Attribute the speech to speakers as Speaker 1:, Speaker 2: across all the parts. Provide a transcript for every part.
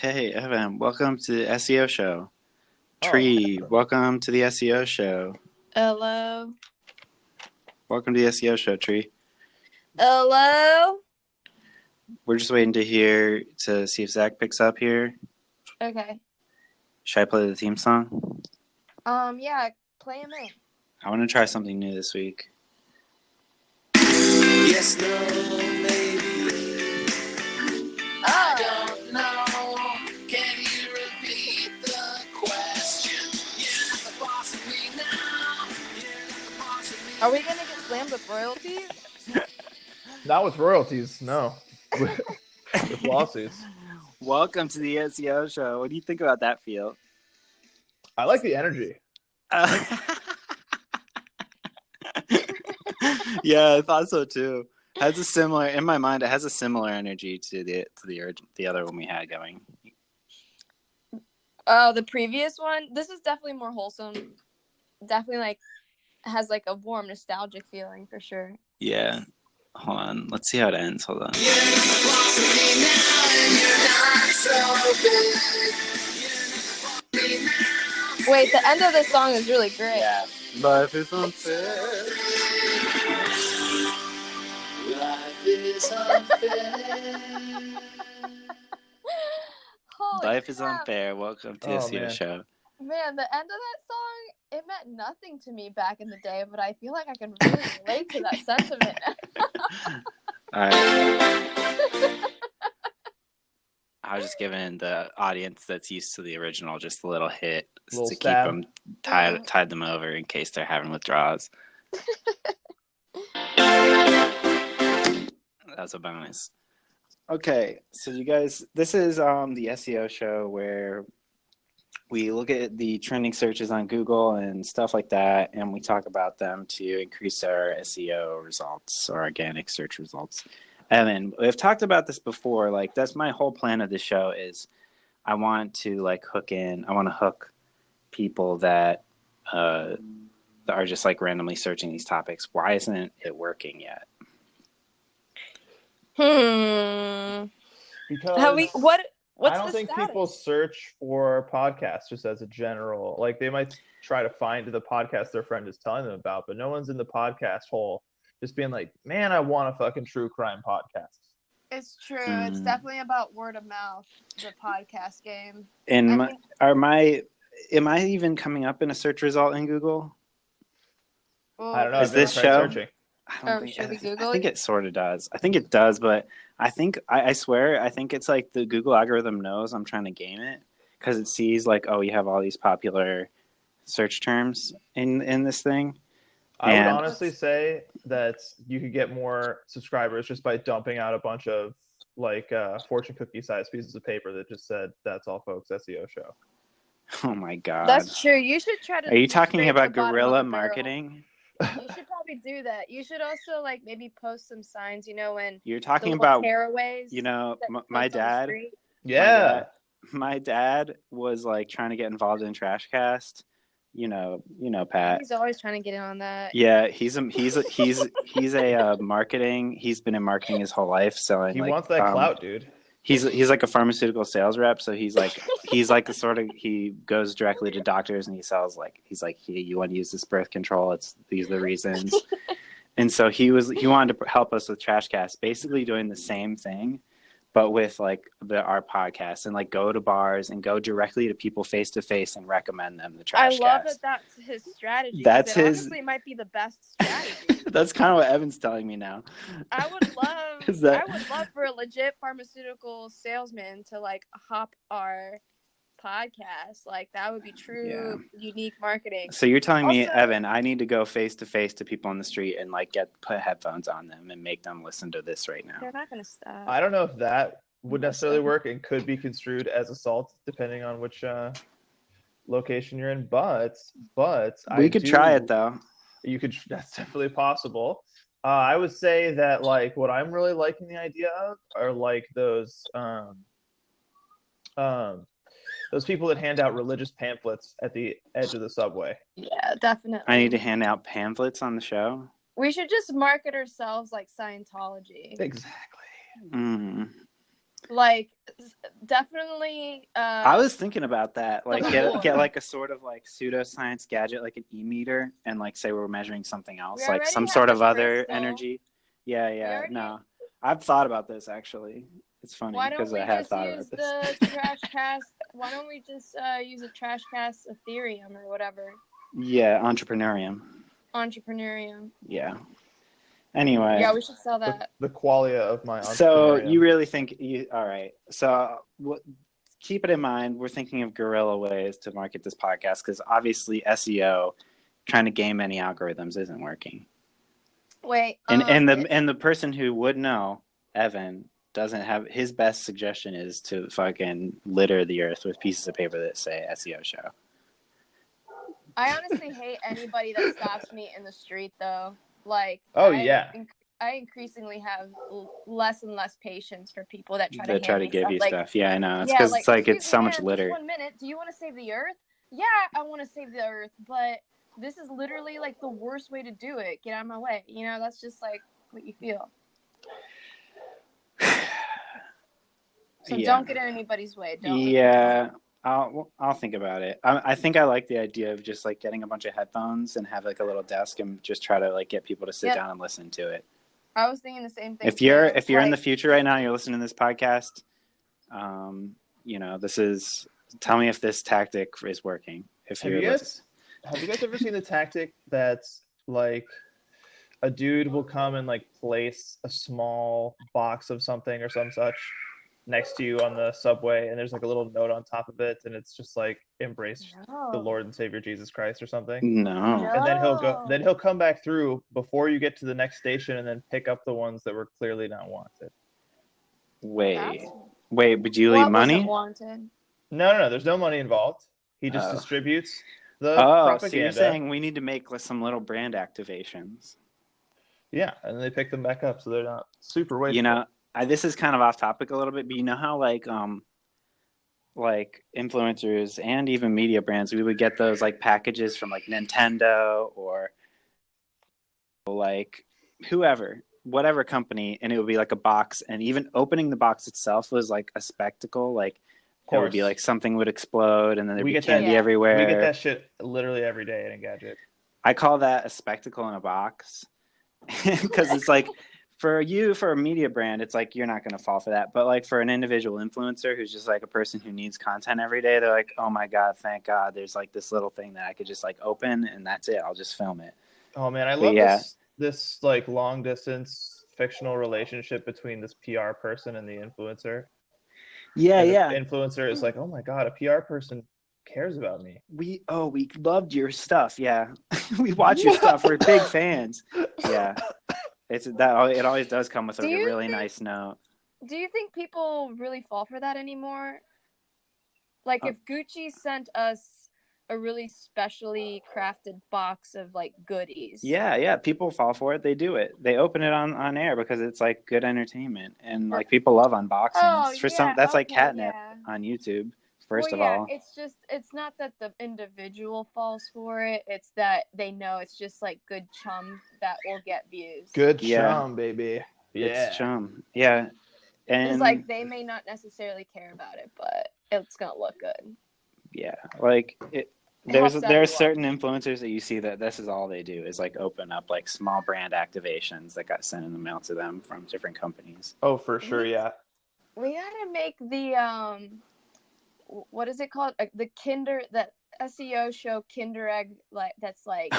Speaker 1: Hey, Evan, welcome to the SEO show.
Speaker 2: Oh,
Speaker 1: Tree, welcome to the SEO show.
Speaker 3: Hello.
Speaker 1: Welcome to the SEO show, Tree.
Speaker 3: Hello.
Speaker 1: We're just waiting to see if Zach picks up here.
Speaker 3: Okay.
Speaker 1: Should I play the theme song?
Speaker 3: Yeah, play him in.
Speaker 1: I want to try something new this week.
Speaker 4: Yes, no, maybe. I don't know. Can you repeat the question? You're not the boss of me now. You're not the boss of me.
Speaker 3: Are we gonna get slammed with royalties?
Speaker 2: not with royalties, no. with lawsuits.
Speaker 1: Welcome to the SEO show. What do you think about that feel?
Speaker 2: I like the energy.
Speaker 1: Yeah, I thought so too. Has a similar in my mind. It has a similar energy to the other one we had going.
Speaker 3: Oh, the previous one. This is definitely more wholesome. Definitely has a warm, nostalgic feeling for sure.
Speaker 1: Yeah. Hold on. Let's see how it ends. Hold on.
Speaker 4: You're not the boss of me now, and you're not so big. You're not the boss of me now.
Speaker 3: Wait, the end of the song is really great.
Speaker 1: Yeah. Life is unfair.
Speaker 4: Life is unfair.
Speaker 3: Holy
Speaker 1: Life is
Speaker 3: crap.
Speaker 1: unfair. Welcome to the
Speaker 2: Oh,
Speaker 1: SEO
Speaker 2: man.
Speaker 1: show.
Speaker 3: Man, the end of that song, it meant nothing to me back in the day, but I feel like I can really relate to that sentiment.
Speaker 1: All right. I was just giving the audience that's used to the original just a little hit
Speaker 2: Little
Speaker 1: to
Speaker 2: stab.
Speaker 1: keep them tied them over in case they're having withdrawals. That was a bonus. Okay, so you guys, this is the SEO show where we look at the trending searches on Google and stuff like that, and we talk about them to increase our SEO results or organic search results. Evan, we've talked about this before. That's my whole plan of the show is I want to hook people that are just randomly searching these topics. Why isn't it working yet?
Speaker 2: Because
Speaker 3: What's
Speaker 2: I don't
Speaker 3: the
Speaker 2: think
Speaker 3: status?
Speaker 2: people search for podcasts just as a general. They might try to find the podcast their friend is telling them about, but no one's in the podcast hole just being like, man, I want a fucking true crime podcast.
Speaker 3: It's true. It's definitely about word of mouth, the podcast game.
Speaker 1: And am I even coming up in a search result in Google?
Speaker 2: I don't know.
Speaker 1: Is
Speaker 2: I've never
Speaker 1: this
Speaker 2: tried
Speaker 1: show?
Speaker 2: searching.
Speaker 3: Should we Google
Speaker 1: I think it sort of does. I think it does, but I swear, I think it's the Google algorithm knows I'm trying to game it because it sees you have all these popular search terms in this thing.
Speaker 2: I would honestly say that you could get more subscribers just by dumping out a bunch of fortune cookie sized pieces of paper that just said, "That's all, folks. SEO show."
Speaker 1: Oh my god,
Speaker 3: That's true. You should try to.
Speaker 1: Are you talking
Speaker 3: scrape
Speaker 1: about
Speaker 3: the bottom
Speaker 1: guerrilla
Speaker 3: of the barrel.
Speaker 1: marketing?
Speaker 3: You should probably do that. You should also maybe post some signs. When
Speaker 1: You're talking
Speaker 3: the
Speaker 1: about
Speaker 3: tearaways.
Speaker 1: My dad.
Speaker 2: Yeah.
Speaker 1: My dad was trying to get involved in Trashcast. You know, Pat.
Speaker 3: He's always trying to get in on that.
Speaker 1: Yeah, he's a marketing. He's been in marketing his whole life, selling.
Speaker 2: He wants that clout, dude.
Speaker 1: He's like a pharmaceutical sales rep, so he's like the sort of, he goes directly to doctors and he sells hey, you want to use this birth control? These are the reasons. And so he wanted to help us with Trashcast, basically doing the same thing, but with our podcast and go to bars and go directly to people face to face and recommend them the Trashcast.
Speaker 3: I love that that's his strategy. Honestly might be the best strategy.
Speaker 1: That's kind of what Evan's telling me now.
Speaker 3: I would love for a legit pharmaceutical salesman to hop our podcast. That would be true unique marketing.
Speaker 1: So you're telling me, Evan, I need to go face to face to people on the street and put headphones on them and make them listen to this right now.
Speaker 3: They're not going to stop.
Speaker 2: I don't know if that would necessarily work and could be construed as assault depending on which location you're in, but
Speaker 1: we could try it though.
Speaker 2: You could. That's definitely possible. I would say that what I'm really liking the idea of are those people that hand out religious pamphlets at the edge of the subway.
Speaker 3: Yeah, definitely.
Speaker 1: I need to hand out pamphlets on the show.
Speaker 3: We should just market ourselves like Scientology.
Speaker 2: Exactly.
Speaker 3: Like, definitely.
Speaker 1: I was thinking about that. Like,
Speaker 3: Before.
Speaker 1: get like a sort of like pseudoscience gadget, like an e-meter, and like say we're measuring something else,
Speaker 3: We
Speaker 1: like
Speaker 3: already
Speaker 1: some
Speaker 3: have
Speaker 1: sort
Speaker 3: the
Speaker 1: of other
Speaker 3: crystal.
Speaker 1: energy. Yeah,
Speaker 3: We
Speaker 1: yeah.
Speaker 3: already-
Speaker 1: No, I've thought about this actually. It's funny
Speaker 3: Why don't
Speaker 1: because
Speaker 3: we
Speaker 1: I have
Speaker 3: just
Speaker 1: thought
Speaker 3: use
Speaker 1: about this.
Speaker 3: the trash cast? Why don't we just use a trash cast Ethereum or whatever?
Speaker 1: Yeah, entrepreneurium.
Speaker 3: Entrepreneurium.
Speaker 1: Yeah. Anyway.
Speaker 3: Yeah, we should sell that.
Speaker 2: The qualia of my
Speaker 1: So
Speaker 2: entrepreneurium.
Speaker 1: you really think all right? So keep it in mind. We're thinking of guerrilla ways to market this podcast because obviously SEO, trying to game any algorithms, isn't working.
Speaker 3: Wait.
Speaker 1: And the person who would know, Evan, doesn't have, his best suggestion is to fucking litter the earth with pieces of paper that say SEO show.
Speaker 3: I honestly hate anybody that stops me in the street, though. Like, I increasingly have less and less patience for people that try to
Speaker 1: give you
Speaker 3: like,
Speaker 1: stuff. Yeah, I know. It's because it's like it's so much
Speaker 3: man,
Speaker 1: litter.
Speaker 3: Just 1 minute. Do you want to save the earth? Yeah, I want to save the earth, but this is literally like the worst way to do it. Get out of my way. You know, that's just like what you feel. So don't get in anybody's way. Don't.
Speaker 1: Yeah. I'll think about it. I think I like the idea of just like getting a bunch of headphones and have like a little desk and just try to like get people to sit down and listen to it.
Speaker 3: I was thinking the same thing.
Speaker 1: If you're in the future right now, you're listening to this podcast, you know, tell me if this tactic is working.
Speaker 2: Have you guys ever seen the tactic that's like a dude will come and like place a small box of something or some such next to you on the subway, and there's like a little note on top of it, and it's just like embrace the Lord and Savior Jesus Christ or something.
Speaker 1: No.
Speaker 2: And then he'll come back through before you get to the next station and then pick up the ones that were clearly not wanted.
Speaker 1: Wait, but do you leave money?
Speaker 3: Wanted?
Speaker 2: No, there's no money involved. He just distributes the propaganda.
Speaker 1: So you're saying we need to make some little brand activations.
Speaker 2: Yeah, and they pick them back up so they're not super wasteful.
Speaker 1: You know, this is kind of off topic a little bit, but you know how like influencers and even media brands, we would get those like packages from like Nintendo or like whatever company, and it would be like a box, and even opening the box itself was like a spectacle. Like it would be like something would explode and then there'd be candy everywhere.
Speaker 2: We get that shit literally every day in Engadget.
Speaker 1: I call that a spectacle in a box because it's like, for a media brand, it's like you're not going to fall for that. But like for an individual influencer who's just like a person who needs content every day, they're like, oh my God, thank God there's like this little thing that I could just like open and that's it. I'll just film it.
Speaker 2: Oh man, I love this like long distance fictional relationship between this PR person and the influencer.
Speaker 1: Yeah.
Speaker 2: The influencer is like, oh my God, a PR person cares about me.
Speaker 1: We loved your stuff. Yeah. We watch your stuff. We're big fans. Yeah. It always does come with like a really nice note.
Speaker 3: Do you think people really fall for that anymore? Like if Gucci sent us a really specially crafted box of like goodies.
Speaker 1: Yeah, people fall for it. They do it. They open it on air because it's like good entertainment, and like people love unboxings. That's like catnip on YouTube. First of all,
Speaker 3: it's not that the individual falls for it. It's that they know it's just like good chum that will get views.
Speaker 2: Good chum, baby. Yeah.
Speaker 1: It's chum. Yeah. And
Speaker 3: it's like they may not necessarily care about it, but it's gonna look good.
Speaker 1: Yeah. Like there are certain influencers that you see that this is all they do is like open up like small brand activations that got sent in the mail to them from different companies.
Speaker 2: Oh, for sure, yeah.
Speaker 3: We gotta make the what is it called? The that SEO show Kinder Egg, like that's like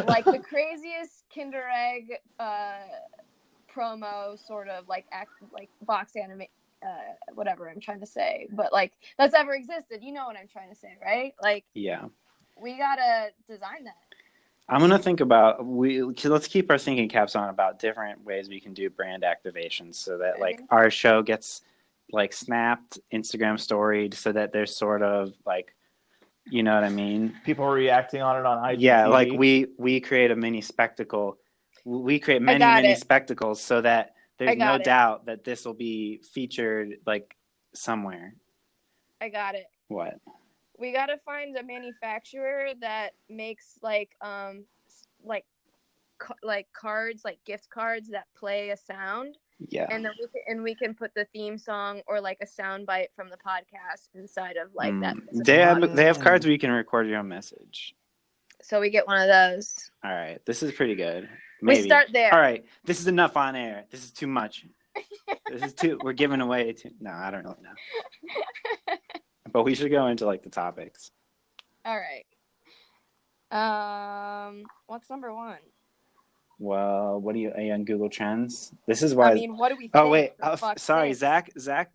Speaker 3: like the craziest Kinder Egg promo sort of like box anime whatever I'm trying to say, but like that's ever existed. You know what I'm trying to say, right? Like
Speaker 1: yeah,
Speaker 3: we gotta design that.
Speaker 1: I'm gonna think about let's keep our thinking caps on about different ways we can do brand activations so that like our show gets like snapped, Instagram storied, so that there's sort of like, you know what I mean?
Speaker 2: People are reacting on it on IG.
Speaker 1: Yeah, like we create a mini spectacle. We create many spectacles so that there's no doubt that this will be featured like somewhere.
Speaker 3: I got it.
Speaker 1: What?
Speaker 3: We gotta find a manufacturer that makes like cards, like gift cards that play a sound.
Speaker 1: Yeah.
Speaker 3: And then we can put the theme song or like a sound bite from the podcast inside of like that.
Speaker 1: They have cards where you can record your own message.
Speaker 3: So we get one of those.
Speaker 1: All right, this is pretty good.
Speaker 3: Maybe. We start there.
Speaker 1: All right, this is enough on air. This is too much. This is too. We're giving away too. No, I don't really know. But we should go into like the topics.
Speaker 3: All right. What's number one?
Speaker 1: Well, are you on Google Trends? This is why.
Speaker 3: I mean, what do we think?
Speaker 1: Oh wait, sorry, Zach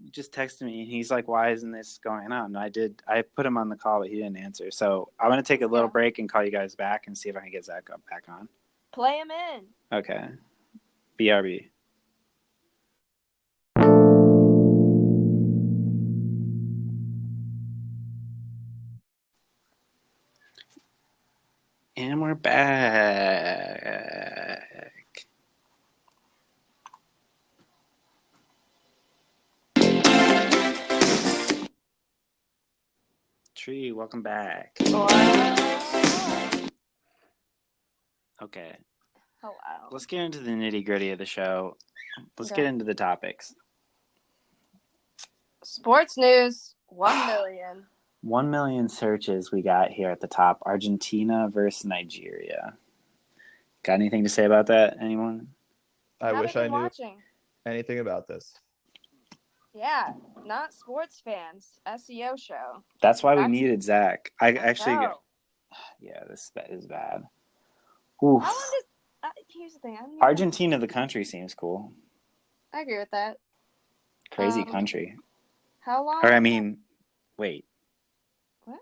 Speaker 1: just texted me and he's like, "Why isn't this going on?" And I put him on the call, but he didn't answer. So I'm gonna take a little break and call you guys back and see if I can get Zach back on.
Speaker 3: Play him in.
Speaker 1: Okay. BRB. And we're back. Tree, welcome back. Okay.
Speaker 3: Hello.
Speaker 1: Let's get into the nitty-gritty of the show. Let's get into the topics.
Speaker 3: Sports news, 1 million.
Speaker 1: 1 million searches we got here at the top. Argentina versus Nigeria. Got anything to say about that, anyone?
Speaker 2: I wish I knew anything about this.
Speaker 3: Yeah, not sports fans. SEO show.
Speaker 1: That's why we needed Zach. Yeah, this is bad. Oof.
Speaker 3: Here's the thing.
Speaker 1: Argentina, the country, seems cool.
Speaker 3: I agree with that.
Speaker 1: Crazy country.
Speaker 3: How long?
Speaker 1: Or, I mean, wait.
Speaker 3: What?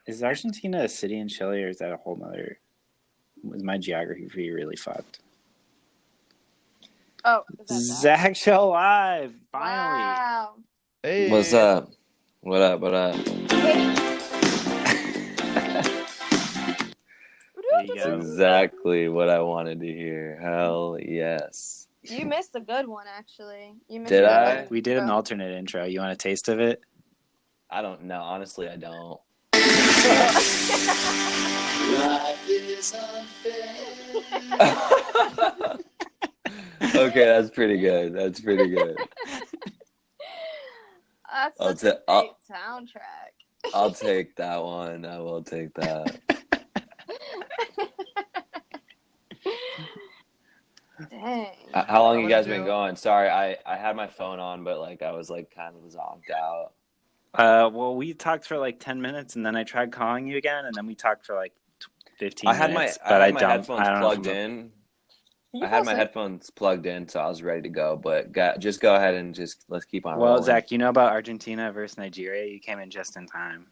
Speaker 1: Is Argentina a city in Chile, or is that a whole nother... Was my geography really fucked?
Speaker 3: Oh,
Speaker 1: Zach Show Live! Finally!
Speaker 3: Wow.
Speaker 2: Hey!
Speaker 5: What's up? What up?
Speaker 1: That's
Speaker 5: exactly what I wanted to hear. Hell yes.
Speaker 3: You missed a good one, actually.
Speaker 5: Did I?
Speaker 1: We did an alternate intro. You want a taste of it?
Speaker 5: I don't know. Honestly, I don't.
Speaker 4: Life is unfair.
Speaker 5: Okay, that's pretty good.
Speaker 3: That's such a great soundtrack.
Speaker 5: I'll take that one. I will take that.
Speaker 3: Dang.
Speaker 5: How long you guys been going? Sorry, I had my phone on, but like I was like kind of zonked out.
Speaker 1: Well, we talked for like 10 minutes, and then I tried calling you again, and then we talked for like 15 minutes.
Speaker 5: I had my headphones plugged in. I had my headphones plugged in, so I was ready to go. But just go ahead and let's keep on rolling.
Speaker 1: Well, Zach, you know about Argentina versus Nigeria? You came in just in time.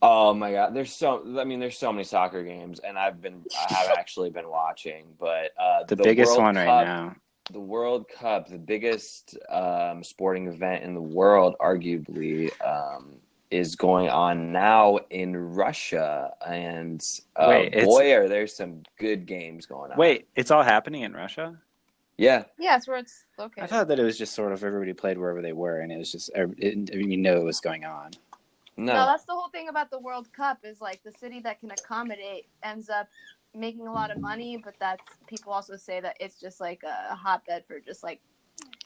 Speaker 5: Oh my God, there's so many soccer games, and I have actually been watching. But
Speaker 1: the biggest World one Cup, right now,
Speaker 5: the World Cup, the biggest sporting event in the world, arguably, is going on now in Russia, and boy, are there some good games going on.
Speaker 1: Wait, it's all happening in Russia?
Speaker 5: Yeah.
Speaker 3: Yeah, it's where it's located.
Speaker 1: I thought that it was just sort of everybody played wherever they were, and it was just it was going on.
Speaker 3: No, that's the whole thing about the World Cup is like the city that can accommodate ends up making a lot of money, but people also say that it's just like a hotbed for just like.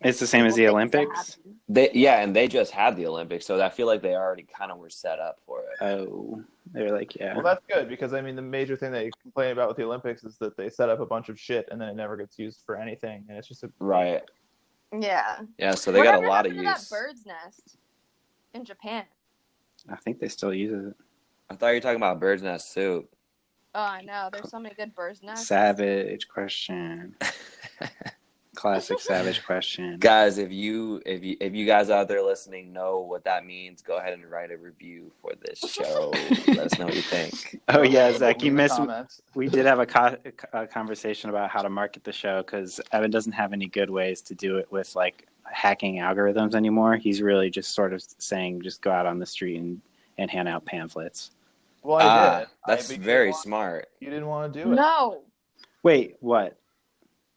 Speaker 1: It's the same as the Olympics?
Speaker 5: And they just had the Olympics, so I feel like they already kind of were set up for it.
Speaker 1: Oh, they were like, yeah.
Speaker 2: Well, that's good, because, I mean, the major thing that you complain about with the Olympics is that they set up a bunch of shit, and then it never gets used for anything, and it's just
Speaker 5: Right.
Speaker 3: Yeah.
Speaker 5: Yeah, so they got a lot of use.
Speaker 3: That bird's nest in Japan?
Speaker 1: I think they still use it.
Speaker 5: I thought you were talking about bird's nest soup.
Speaker 3: Oh, I know. There's so many good bird's nests.
Speaker 1: Savage question. Classic savage question.
Speaker 5: Guys, if you guys out there listening know what that means, go ahead and write a review for this show. Let us know what you think.
Speaker 1: Oh yeah, Zach, you missed. We did have a conversation about how to market the show, because Evan doesn't have any good ways to do it with like hacking algorithms anymore. He's really just sort of saying, just go out on the street and hand out pamphlets.
Speaker 2: Well, I did.
Speaker 5: That's very smart.
Speaker 2: You didn't want to do it.
Speaker 3: No.
Speaker 1: Wait, what?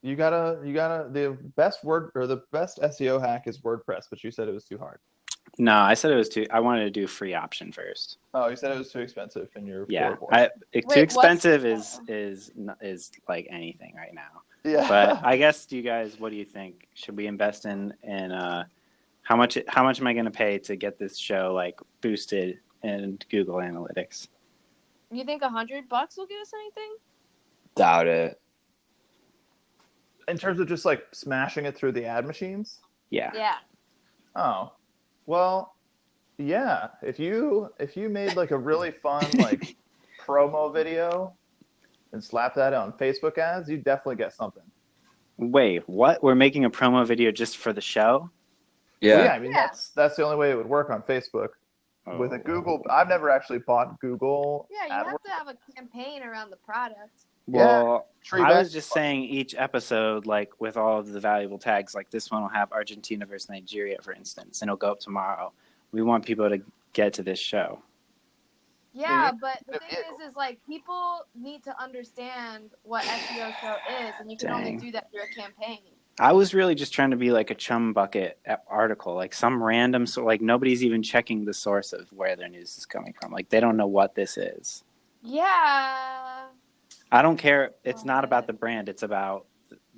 Speaker 2: You gotta. The best SEO hack is WordPress, but you said it was too hard.
Speaker 1: No, I said it was too. I wanted to do free option first.
Speaker 2: Oh, you said it was too expensive in your.
Speaker 1: Yeah,
Speaker 2: report.
Speaker 1: too expensive is like anything right now.
Speaker 2: Yeah.
Speaker 1: But I guess, what do you think? Should we invest in how much am I going to pay to get this show like boosted in Google Analytics?
Speaker 3: You think $100 will get us anything?
Speaker 5: Doubt it.
Speaker 2: In terms of just like smashing it through the ad machines?
Speaker 1: Yeah.
Speaker 3: Yeah.
Speaker 2: Oh. Well, yeah. If you made like a really fun like promo video and slap that on Facebook ads, you'd definitely get something.
Speaker 1: Wait, what? We're making a promo video just for the show?
Speaker 5: Yeah.
Speaker 2: Well, yeah, I mean
Speaker 3: Yeah.
Speaker 2: that's the only way it would work on Facebook. With a Google, I've never actually bought Google.
Speaker 3: Yeah, you
Speaker 2: AdWords.
Speaker 3: have to have a campaign around the product.
Speaker 1: Well,
Speaker 2: Tree
Speaker 1: I
Speaker 2: back-
Speaker 1: was just saying each episode, like with all of the valuable tags, like this one will have Argentina versus Nigeria, for instance, and it'll go up tomorrow. We want people to get to this show.
Speaker 3: Yeah, but the thing is like people need to understand what SEO show is, and you can only
Speaker 1: Dang.
Speaker 3: do that through a campaign.
Speaker 1: I was really just trying to be like a chum bucket article, like some random, so like nobody's even checking the source of where their news is coming from. Like they don't know what this is.
Speaker 3: Yeah.
Speaker 1: I don't care. It's not about the brand. It's about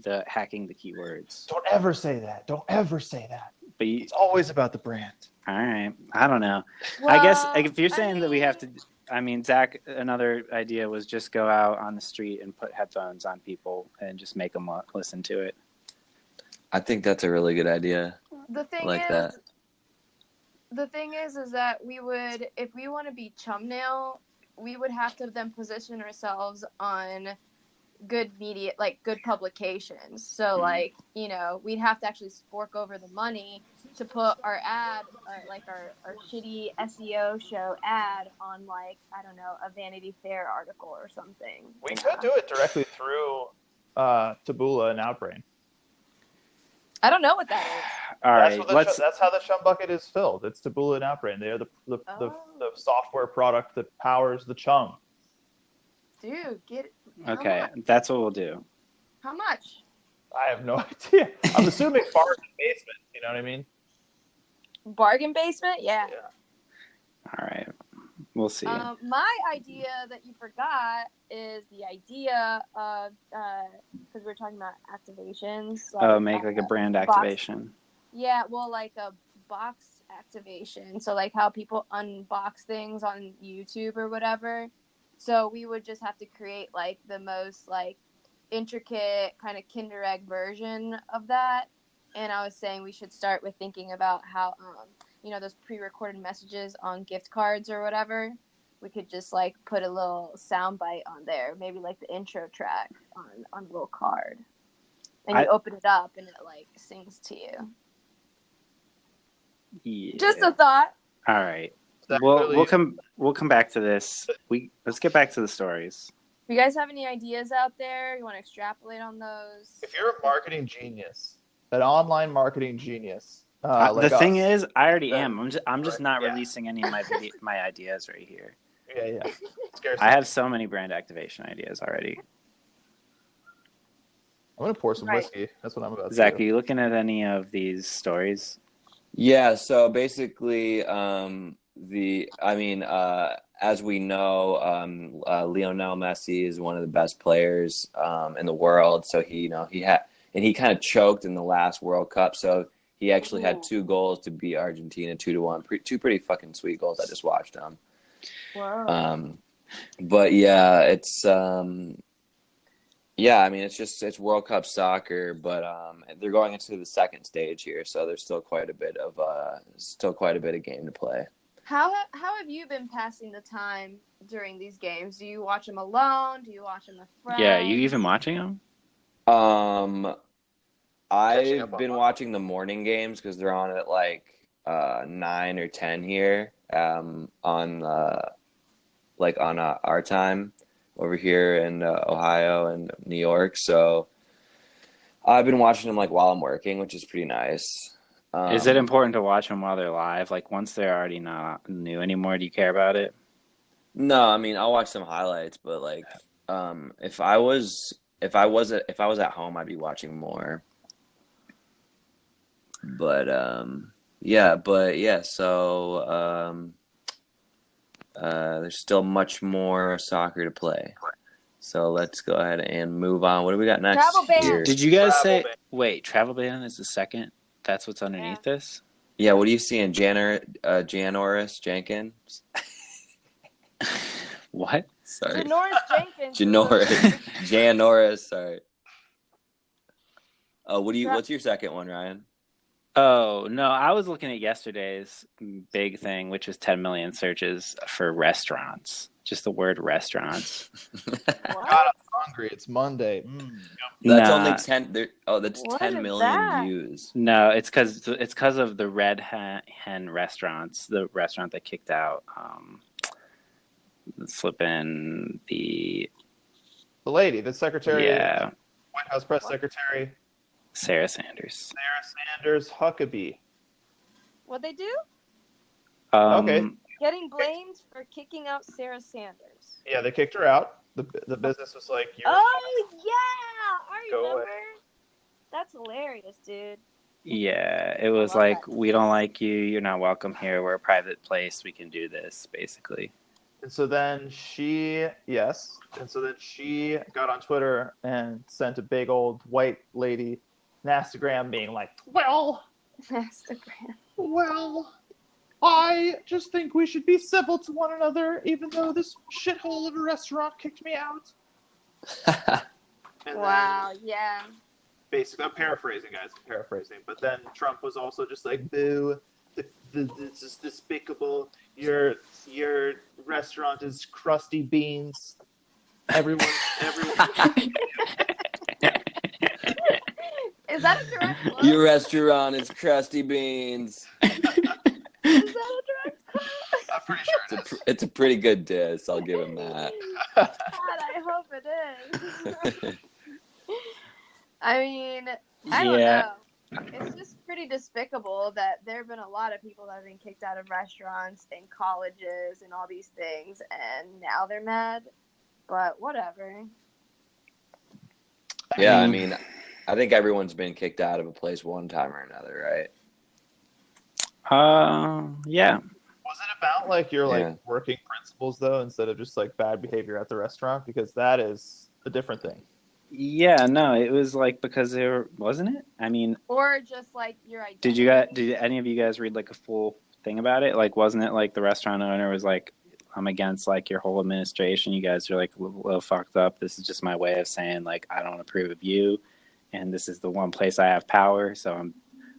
Speaker 1: the hacking the keywords.
Speaker 2: Don't ever say that. Don't ever say that.
Speaker 1: But
Speaker 2: It's always about the brand.
Speaker 1: all right, I don't know.
Speaker 3: Well,
Speaker 1: I guess if you're saying that we have to, I mean, Zach, another idea was just go out on the street and put headphones on people and just make them listen to it.
Speaker 5: I think that's a really good idea.
Speaker 3: The thing
Speaker 5: Like
Speaker 3: is,
Speaker 5: that.
Speaker 3: the thing is that we would, if we want to be Chumnail, we would have to then position ourselves on good media, like good publications. So like, you know, we'd have to actually fork over the money to put our ad, like our shitty SEO show ad on like, I don't know, a Vanity Fair article or something.
Speaker 2: We could do it directly through Taboola and Outbrain.
Speaker 3: I don't know what that is.
Speaker 1: All right,
Speaker 2: That's how the Chum Bucket is filled. It's Taboola and Outbrain. They are the software product that powers the Chum.
Speaker 3: Dude, get it.
Speaker 1: Okay, that's what we'll do.
Speaker 3: How much?
Speaker 2: I have no idea. I'm assuming bargain basement. You know what I mean?
Speaker 3: Bargain basement? Yeah.
Speaker 1: All right, we'll see.
Speaker 3: My idea that you forgot is the idea of, because we're talking about activations.
Speaker 1: Make like a brand
Speaker 3: box.
Speaker 1: activation.
Speaker 3: Yeah, well, like a box activation. So like how people unbox things on YouTube or whatever. So we would just have to create like the most like intricate kind of Kinder Egg version of that. And I was saying we should start with thinking about how, you know, those pre-recorded messages on gift cards or whatever. We could just like put a little sound bite on there, maybe like the intro track on a little card. And you open it up and it like sings to you.
Speaker 1: Yeah.
Speaker 3: Just a thought.
Speaker 1: All right.
Speaker 2: That
Speaker 1: We'll
Speaker 2: really-
Speaker 1: we'll come back to this. Let's get back to the stories.
Speaker 3: You guys have any ideas out there? You want to extrapolate on those?
Speaker 2: If you're a marketing genius, an online marketing genius,
Speaker 1: The thing is, I already
Speaker 2: Then-
Speaker 1: am. I'm just not
Speaker 2: Yeah.
Speaker 1: releasing any of my ideas right here.
Speaker 2: yeah. Scarcely.
Speaker 1: I have so many brand activation ideas already.
Speaker 2: I'm gonna pour some
Speaker 3: Right.
Speaker 2: whiskey. That's what I'm about
Speaker 1: Zach,
Speaker 2: to
Speaker 1: are
Speaker 2: do.
Speaker 1: you looking at any of these stories?
Speaker 5: Yeah, so basically, as we know, Lionel Messi is one of the best players in the world. So he kind of choked in the last World Cup. So he actually had 2 goals to beat Argentina 2-1. Two pretty fucking sweet goals. I just watched them.
Speaker 3: Whoa.
Speaker 5: But yeah, it's it's World Cup soccer, but they're going into the second stage here, so there's still quite a bit of game to play.
Speaker 3: How have you been passing the time during these games? Do you watch them alone? Do you watch them with friends?
Speaker 1: Yeah, you even watching them?
Speaker 2: Catching
Speaker 5: I've
Speaker 2: up on
Speaker 5: been
Speaker 2: mine.
Speaker 5: watching the morning games because they're on at like 9 or 10 here on our time over here in Ohio and New York. So I've been watching them like while I'm working, which is pretty nice.
Speaker 1: Is it important to watch them while they're live? Like once they're already not new anymore, do you care about it?
Speaker 5: No, I mean I'll watch some highlights, but like if I was at home, I'd be watching more. But so there's still much more soccer to play. So let's go ahead and move on. What do we got next?
Speaker 3: Travel ban.
Speaker 5: Here?
Speaker 1: Did you guys
Speaker 2: Travel
Speaker 1: say?
Speaker 2: ban.
Speaker 1: Wait, travel ban is the second. That's what's underneath this.
Speaker 5: Yeah. What are you seeing, Janoris Jenkins?
Speaker 1: What?
Speaker 5: Sorry,
Speaker 3: Janoris Jenkins.
Speaker 5: Janoris. Sorry. Oh, what's your second one, Ryan?
Speaker 1: Oh no, I was looking at yesterday's big thing, which was 10 million searches for restaurants. Just the word restaurants.
Speaker 3: What?
Speaker 2: God, I'm hungry. It's Monday.
Speaker 5: That's
Speaker 1: Nah.
Speaker 5: only 10. That's
Speaker 3: What
Speaker 5: 10
Speaker 3: is
Speaker 5: million
Speaker 3: that?
Speaker 5: views.
Speaker 1: No, it's because of the Red Hen restaurants, the restaurant that kicked out flipping
Speaker 2: The lady, the secretary,
Speaker 1: yeah,
Speaker 2: White House press secretary,
Speaker 1: Sarah Sanders.
Speaker 2: Sarah Sanders Huckabee.
Speaker 3: What they do?
Speaker 2: Okay.
Speaker 3: Getting blamed for kicking out Sarah Sanders.
Speaker 2: Yeah, they kicked her out. The business was like, "You're
Speaker 3: Oh yeah, I
Speaker 2: Go
Speaker 3: remember.
Speaker 2: away.
Speaker 3: That's hilarious, dude.
Speaker 1: Yeah, it was
Speaker 3: love
Speaker 1: like,
Speaker 3: that.
Speaker 1: we don't like you. You're not welcome here. We're a private place. We can do this, basically.
Speaker 2: And so then she got on Twitter and sent a big old white lady Nastagram being like, well,
Speaker 3: Instagram.
Speaker 2: I just think we should be civil to one another, even though this shithole of a restaurant kicked me out. And
Speaker 3: Wow, yeah.
Speaker 2: basically, I'm paraphrasing, guys. But then Trump was also just like, boo, this is despicable. Your restaurant is crusty beans. Everyone.
Speaker 3: Is that a direct quote?
Speaker 5: Your restaurant is crusty beans.
Speaker 3: Is that a direct quote?
Speaker 2: I'm pretty sure it is.
Speaker 5: It's a pretty good diss. I'll give him that.
Speaker 3: God, I hope it is. I mean, I don't know. It's just pretty despicable that there have been a lot of people that have been kicked out of restaurants and colleges and all these things, and now they're mad. But whatever.
Speaker 5: Yeah, I mean, I think everyone's been kicked out of a place one time or another, right?
Speaker 1: Yeah.
Speaker 2: Was it about like your working principles though, instead of just like bad behavior at the restaurant? Because that is a different thing.
Speaker 1: Yeah, no, it was like because there wasn't it? I mean,
Speaker 3: Or just like your identity.
Speaker 1: did any of you guys read like a full thing about it? Like, wasn't it like the restaurant owner was like, I'm against like your whole administration. You guys are like a little fucked up. This is just my way of saying like I don't approve of you, and this is the one place I have power, so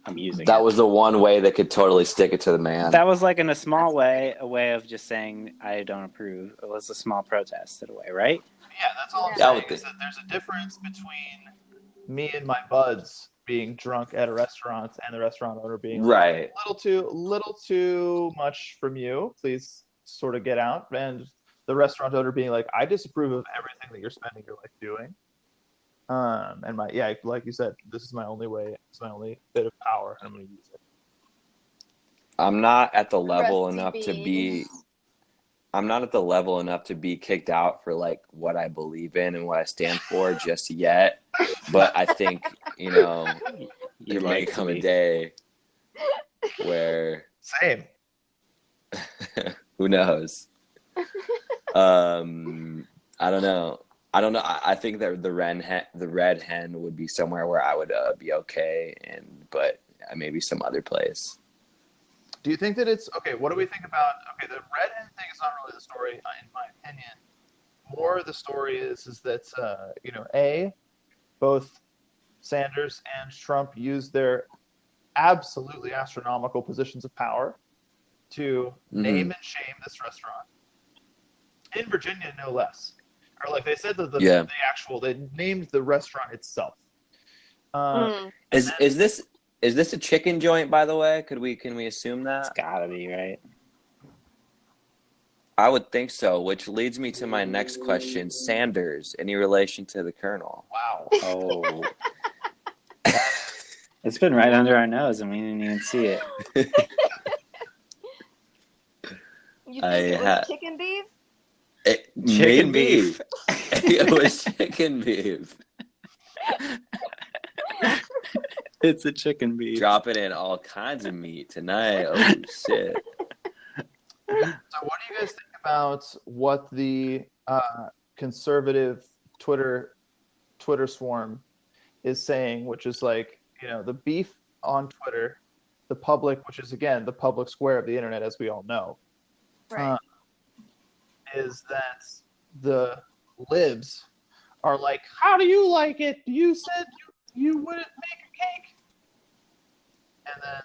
Speaker 1: I'm using
Speaker 5: That
Speaker 1: it.
Speaker 5: was the one way that could totally stick it to the man.
Speaker 1: That was like in a small way, a way of just saying I don't approve. It was a small protest in a way, right?
Speaker 2: Yeah, that's all I'm
Speaker 5: Yeah,
Speaker 2: saying. Is that there's a difference between me and my buds being drunk at a restaurant and the restaurant owner being like,
Speaker 5: right.
Speaker 2: little too much from you. Please sort of get out. And the restaurant owner being like, I disapprove of everything that you're spending your life doing. And like you said, this is my only way. It's my only bit of power, and I'm going to use it.
Speaker 5: I'm not at the level
Speaker 3: Rusty
Speaker 5: enough to be.
Speaker 3: beans.
Speaker 5: I'm not at the level enough to be kicked out for like what I believe in and what I stand for just yet. But I think there may come a day where
Speaker 2: Same.
Speaker 5: who knows? I don't know. I think that the red hen would be somewhere where I would be okay, but maybe some other place.
Speaker 2: Do you think that it's okay? What do we think about? Okay, the red hen thing is not really the story, in my opinion. More the story is that both Sanders and Trump used their absolutely astronomical positions of power to name and shame this restaurant in Virginia, no less. Or like they said that they named the restaurant itself.
Speaker 5: Is this a chicken joint, by the way? Can we assume that?
Speaker 1: It's gotta be, right?
Speaker 5: I would think so, which leads me to my next question. Sanders, any relation to the Colonel?
Speaker 2: Wow.
Speaker 1: Oh. It's been right under our nose and we didn't even see it.
Speaker 3: You think it was chicken beef?
Speaker 1: Chicken beef.
Speaker 5: It was chicken beef.
Speaker 1: It's a chicken beef.
Speaker 5: Dropping in all kinds of meat tonight. Oh, shit.
Speaker 2: So what do you guys think about what the conservative Twitter swarm is saying, which is like, the beef on Twitter, the public, which is again the public square of the internet, as we all know,
Speaker 3: Right.
Speaker 2: is that the libs are like, how do you like it? You said you wouldn't make a cake. And then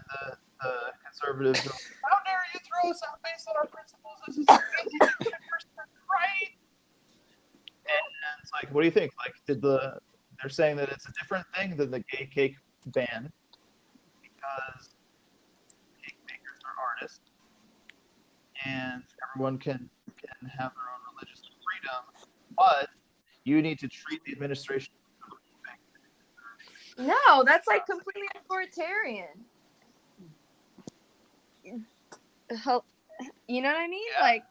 Speaker 2: the conservatives are like, how dare you throw us out based on our principles? This is crazy. Right? And it's like, what do you think? Like, they're saying that it's a different thing than the gay cake ban because cake makers are artists and everyone can have their own religious freedom, but you need to treat the administration.
Speaker 3: No, that's like completely authoritarian. You know what I mean?
Speaker 2: Yeah.
Speaker 3: Like,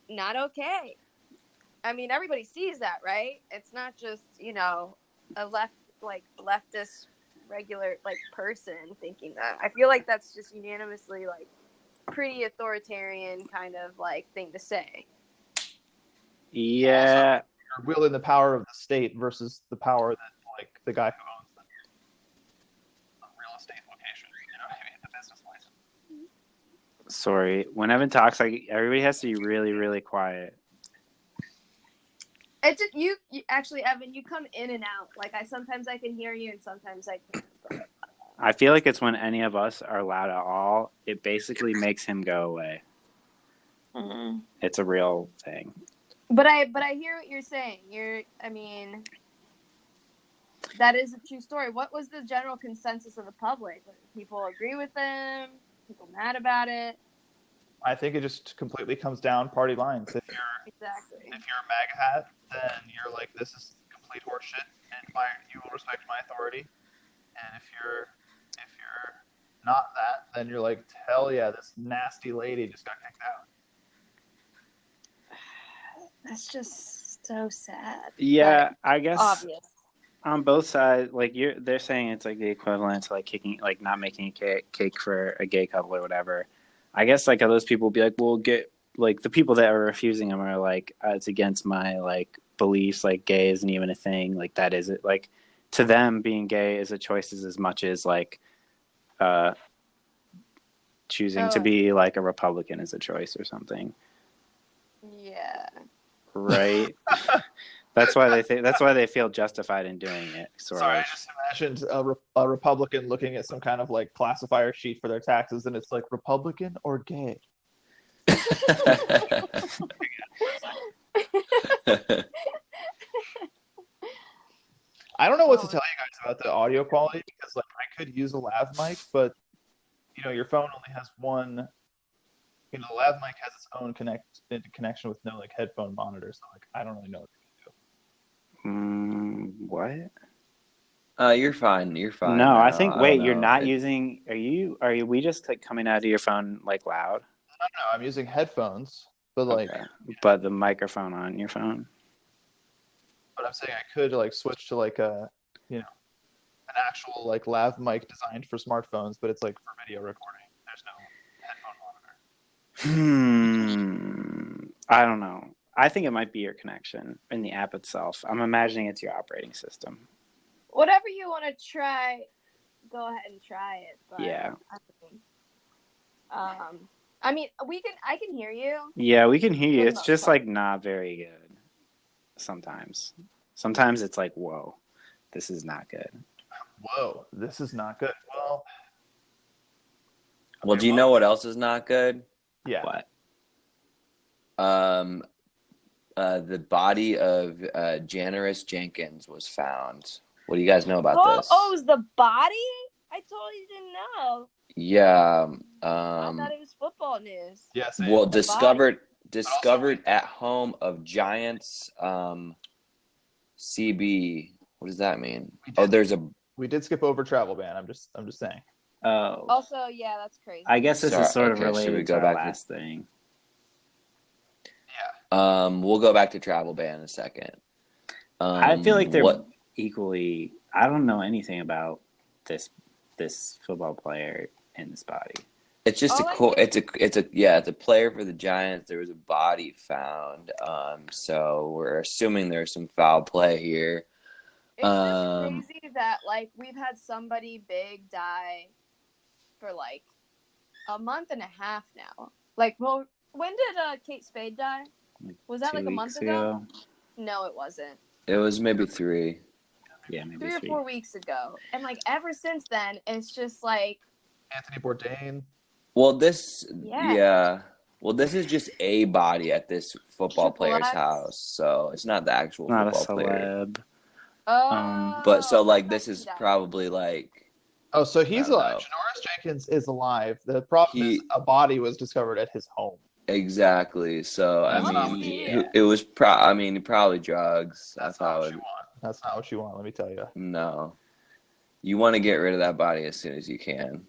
Speaker 3: not okay. I mean, everybody sees that, right? It's not just, a leftist regular like person thinking that. I feel like that's just unanimously like pretty authoritarian kind of like thing to say.
Speaker 1: Yeah.
Speaker 2: You're wielding the power of the state versus the power that like the guy who owns the real estate location. You know what I mean? The business license.
Speaker 1: Sorry. When Evan talks, like everybody has to be really, really quiet.
Speaker 3: It just, you actually, Evan, you come in and out. Like sometimes I can hear you and sometimes I can't. But...
Speaker 1: I feel like it's when any of us are loud at all, it basically makes him go away.
Speaker 3: Mm-hmm.
Speaker 1: It's a real thing.
Speaker 3: But I hear what you're saying. That is a true story. What was the general consensus of the public? People agree with them? People mad about it?
Speaker 2: I think it just completely comes down party lines. If you're a MAGA hat, then you're like, this is complete horseshit, and you will respect my authority. And if you're not that, then you're like, hell yeah, this nasty lady just got kicked out.
Speaker 3: That's just so sad.
Speaker 1: Yeah, I guess
Speaker 3: obvious.
Speaker 1: On both sides, like they're saying it's like the equivalent to like not making a cake for a gay couple or whatever. I guess like those people will be like, well, like the people that are refusing them are like, it's against my like beliefs. Like gay isn't even a thing. Like that is it. Like to them, being gay is a choice as much as like choosing to be like a Republican is a choice or something.
Speaker 3: Yeah.
Speaker 1: Right. That's why they feel justified in doing it.
Speaker 2: Sorry, I just imagined a Republican looking at some kind of like classifier sheet for their taxes, and it's like Republican or gay. I don't know what to tell you guys about the audio quality because like I could use a lav mic, but your phone only has one. The lav mic has its own connection with no like headphone monitor, so like I don't really know what to do.
Speaker 1: What?
Speaker 5: You're fine. You're fine.
Speaker 1: No, I think. Wait, you're not using. Are we just like coming out of your phone like loud?
Speaker 2: No, I'm using headphones, but like.
Speaker 1: Okay. But the microphone on your phone.
Speaker 2: But I'm saying I could like switch to like an actual like lav mic designed for smartphones, but it's like for video recording. There's no headphone monitor.
Speaker 1: I don't know. I think it might be your connection in the app itself. I'm imagining it's your operating system.
Speaker 3: Whatever you want to try, go ahead and try it. But
Speaker 1: yeah.
Speaker 3: I mean, I can hear you.
Speaker 1: Yeah, we can hear you. It's just like not very good. Sometimes it's like, whoa, this is not good.
Speaker 2: Whoa, this is not good.
Speaker 5: Well, do you know what else is not good?
Speaker 2: Yeah.
Speaker 1: What?
Speaker 5: The body of Janice Jenkins was found. What do you guys know about this?
Speaker 3: Oh, it was the body? I totally didn't know.
Speaker 5: Yeah.
Speaker 3: I thought it was football news.
Speaker 2: Yes.
Speaker 5: Well, discovered at home of Giants CB. What does that mean?
Speaker 2: We did skip over travel ban. I'm just saying.
Speaker 1: Oh.
Speaker 3: Also, yeah, that's crazy.
Speaker 1: I guess this is sort of related
Speaker 5: we go
Speaker 1: to
Speaker 5: back
Speaker 1: our last thing.
Speaker 2: Yeah.
Speaker 5: We'll go back to travel ban in a second.
Speaker 1: I feel like they're equally. I don't know anything about this football player in this body.
Speaker 5: It's just a
Speaker 3: All I
Speaker 5: cool.
Speaker 3: think
Speaker 5: It's a player for the Giants. There was a body found. So we're assuming there's some foul play here.
Speaker 3: it's just
Speaker 5: Um,
Speaker 3: crazy that like we've had somebody big die for like a month and a half now. Like, well, when did Kate Spade die? Was that like a month
Speaker 1: 2 weeks
Speaker 3: ago? No, it wasn't.
Speaker 5: it was maybe 3.
Speaker 1: Yeah, maybe
Speaker 3: 3 or
Speaker 1: 3.
Speaker 3: 4 weeks ago. And like ever since then, it's just like,
Speaker 2: Anthony Bourdain.
Speaker 5: Well, this
Speaker 3: yeah.
Speaker 5: yeah. Well, this is just a body at this football
Speaker 3: Triple
Speaker 5: player's
Speaker 3: X.
Speaker 5: house, so it's not the actual
Speaker 1: Not a
Speaker 5: football player.
Speaker 1: celeb.
Speaker 3: Oh,
Speaker 5: But so
Speaker 3: I
Speaker 5: like
Speaker 3: thought
Speaker 5: this
Speaker 3: he
Speaker 5: is
Speaker 3: died.
Speaker 5: probably like
Speaker 2: Oh, so
Speaker 5: I
Speaker 2: he's
Speaker 5: don't
Speaker 2: alive.
Speaker 5: know.
Speaker 2: Janoris Jenkins is alive. The problem is
Speaker 5: He
Speaker 2: a body was discovered at his home.
Speaker 5: exactly. So I
Speaker 2: That's not
Speaker 5: mean,
Speaker 2: what you
Speaker 1: Yeah.
Speaker 5: it was probably drugs.
Speaker 2: That's
Speaker 5: I
Speaker 2: not what
Speaker 5: would
Speaker 2: you want. That's not what you want, let me tell you.
Speaker 5: no. You want to get rid of that body as soon as you can.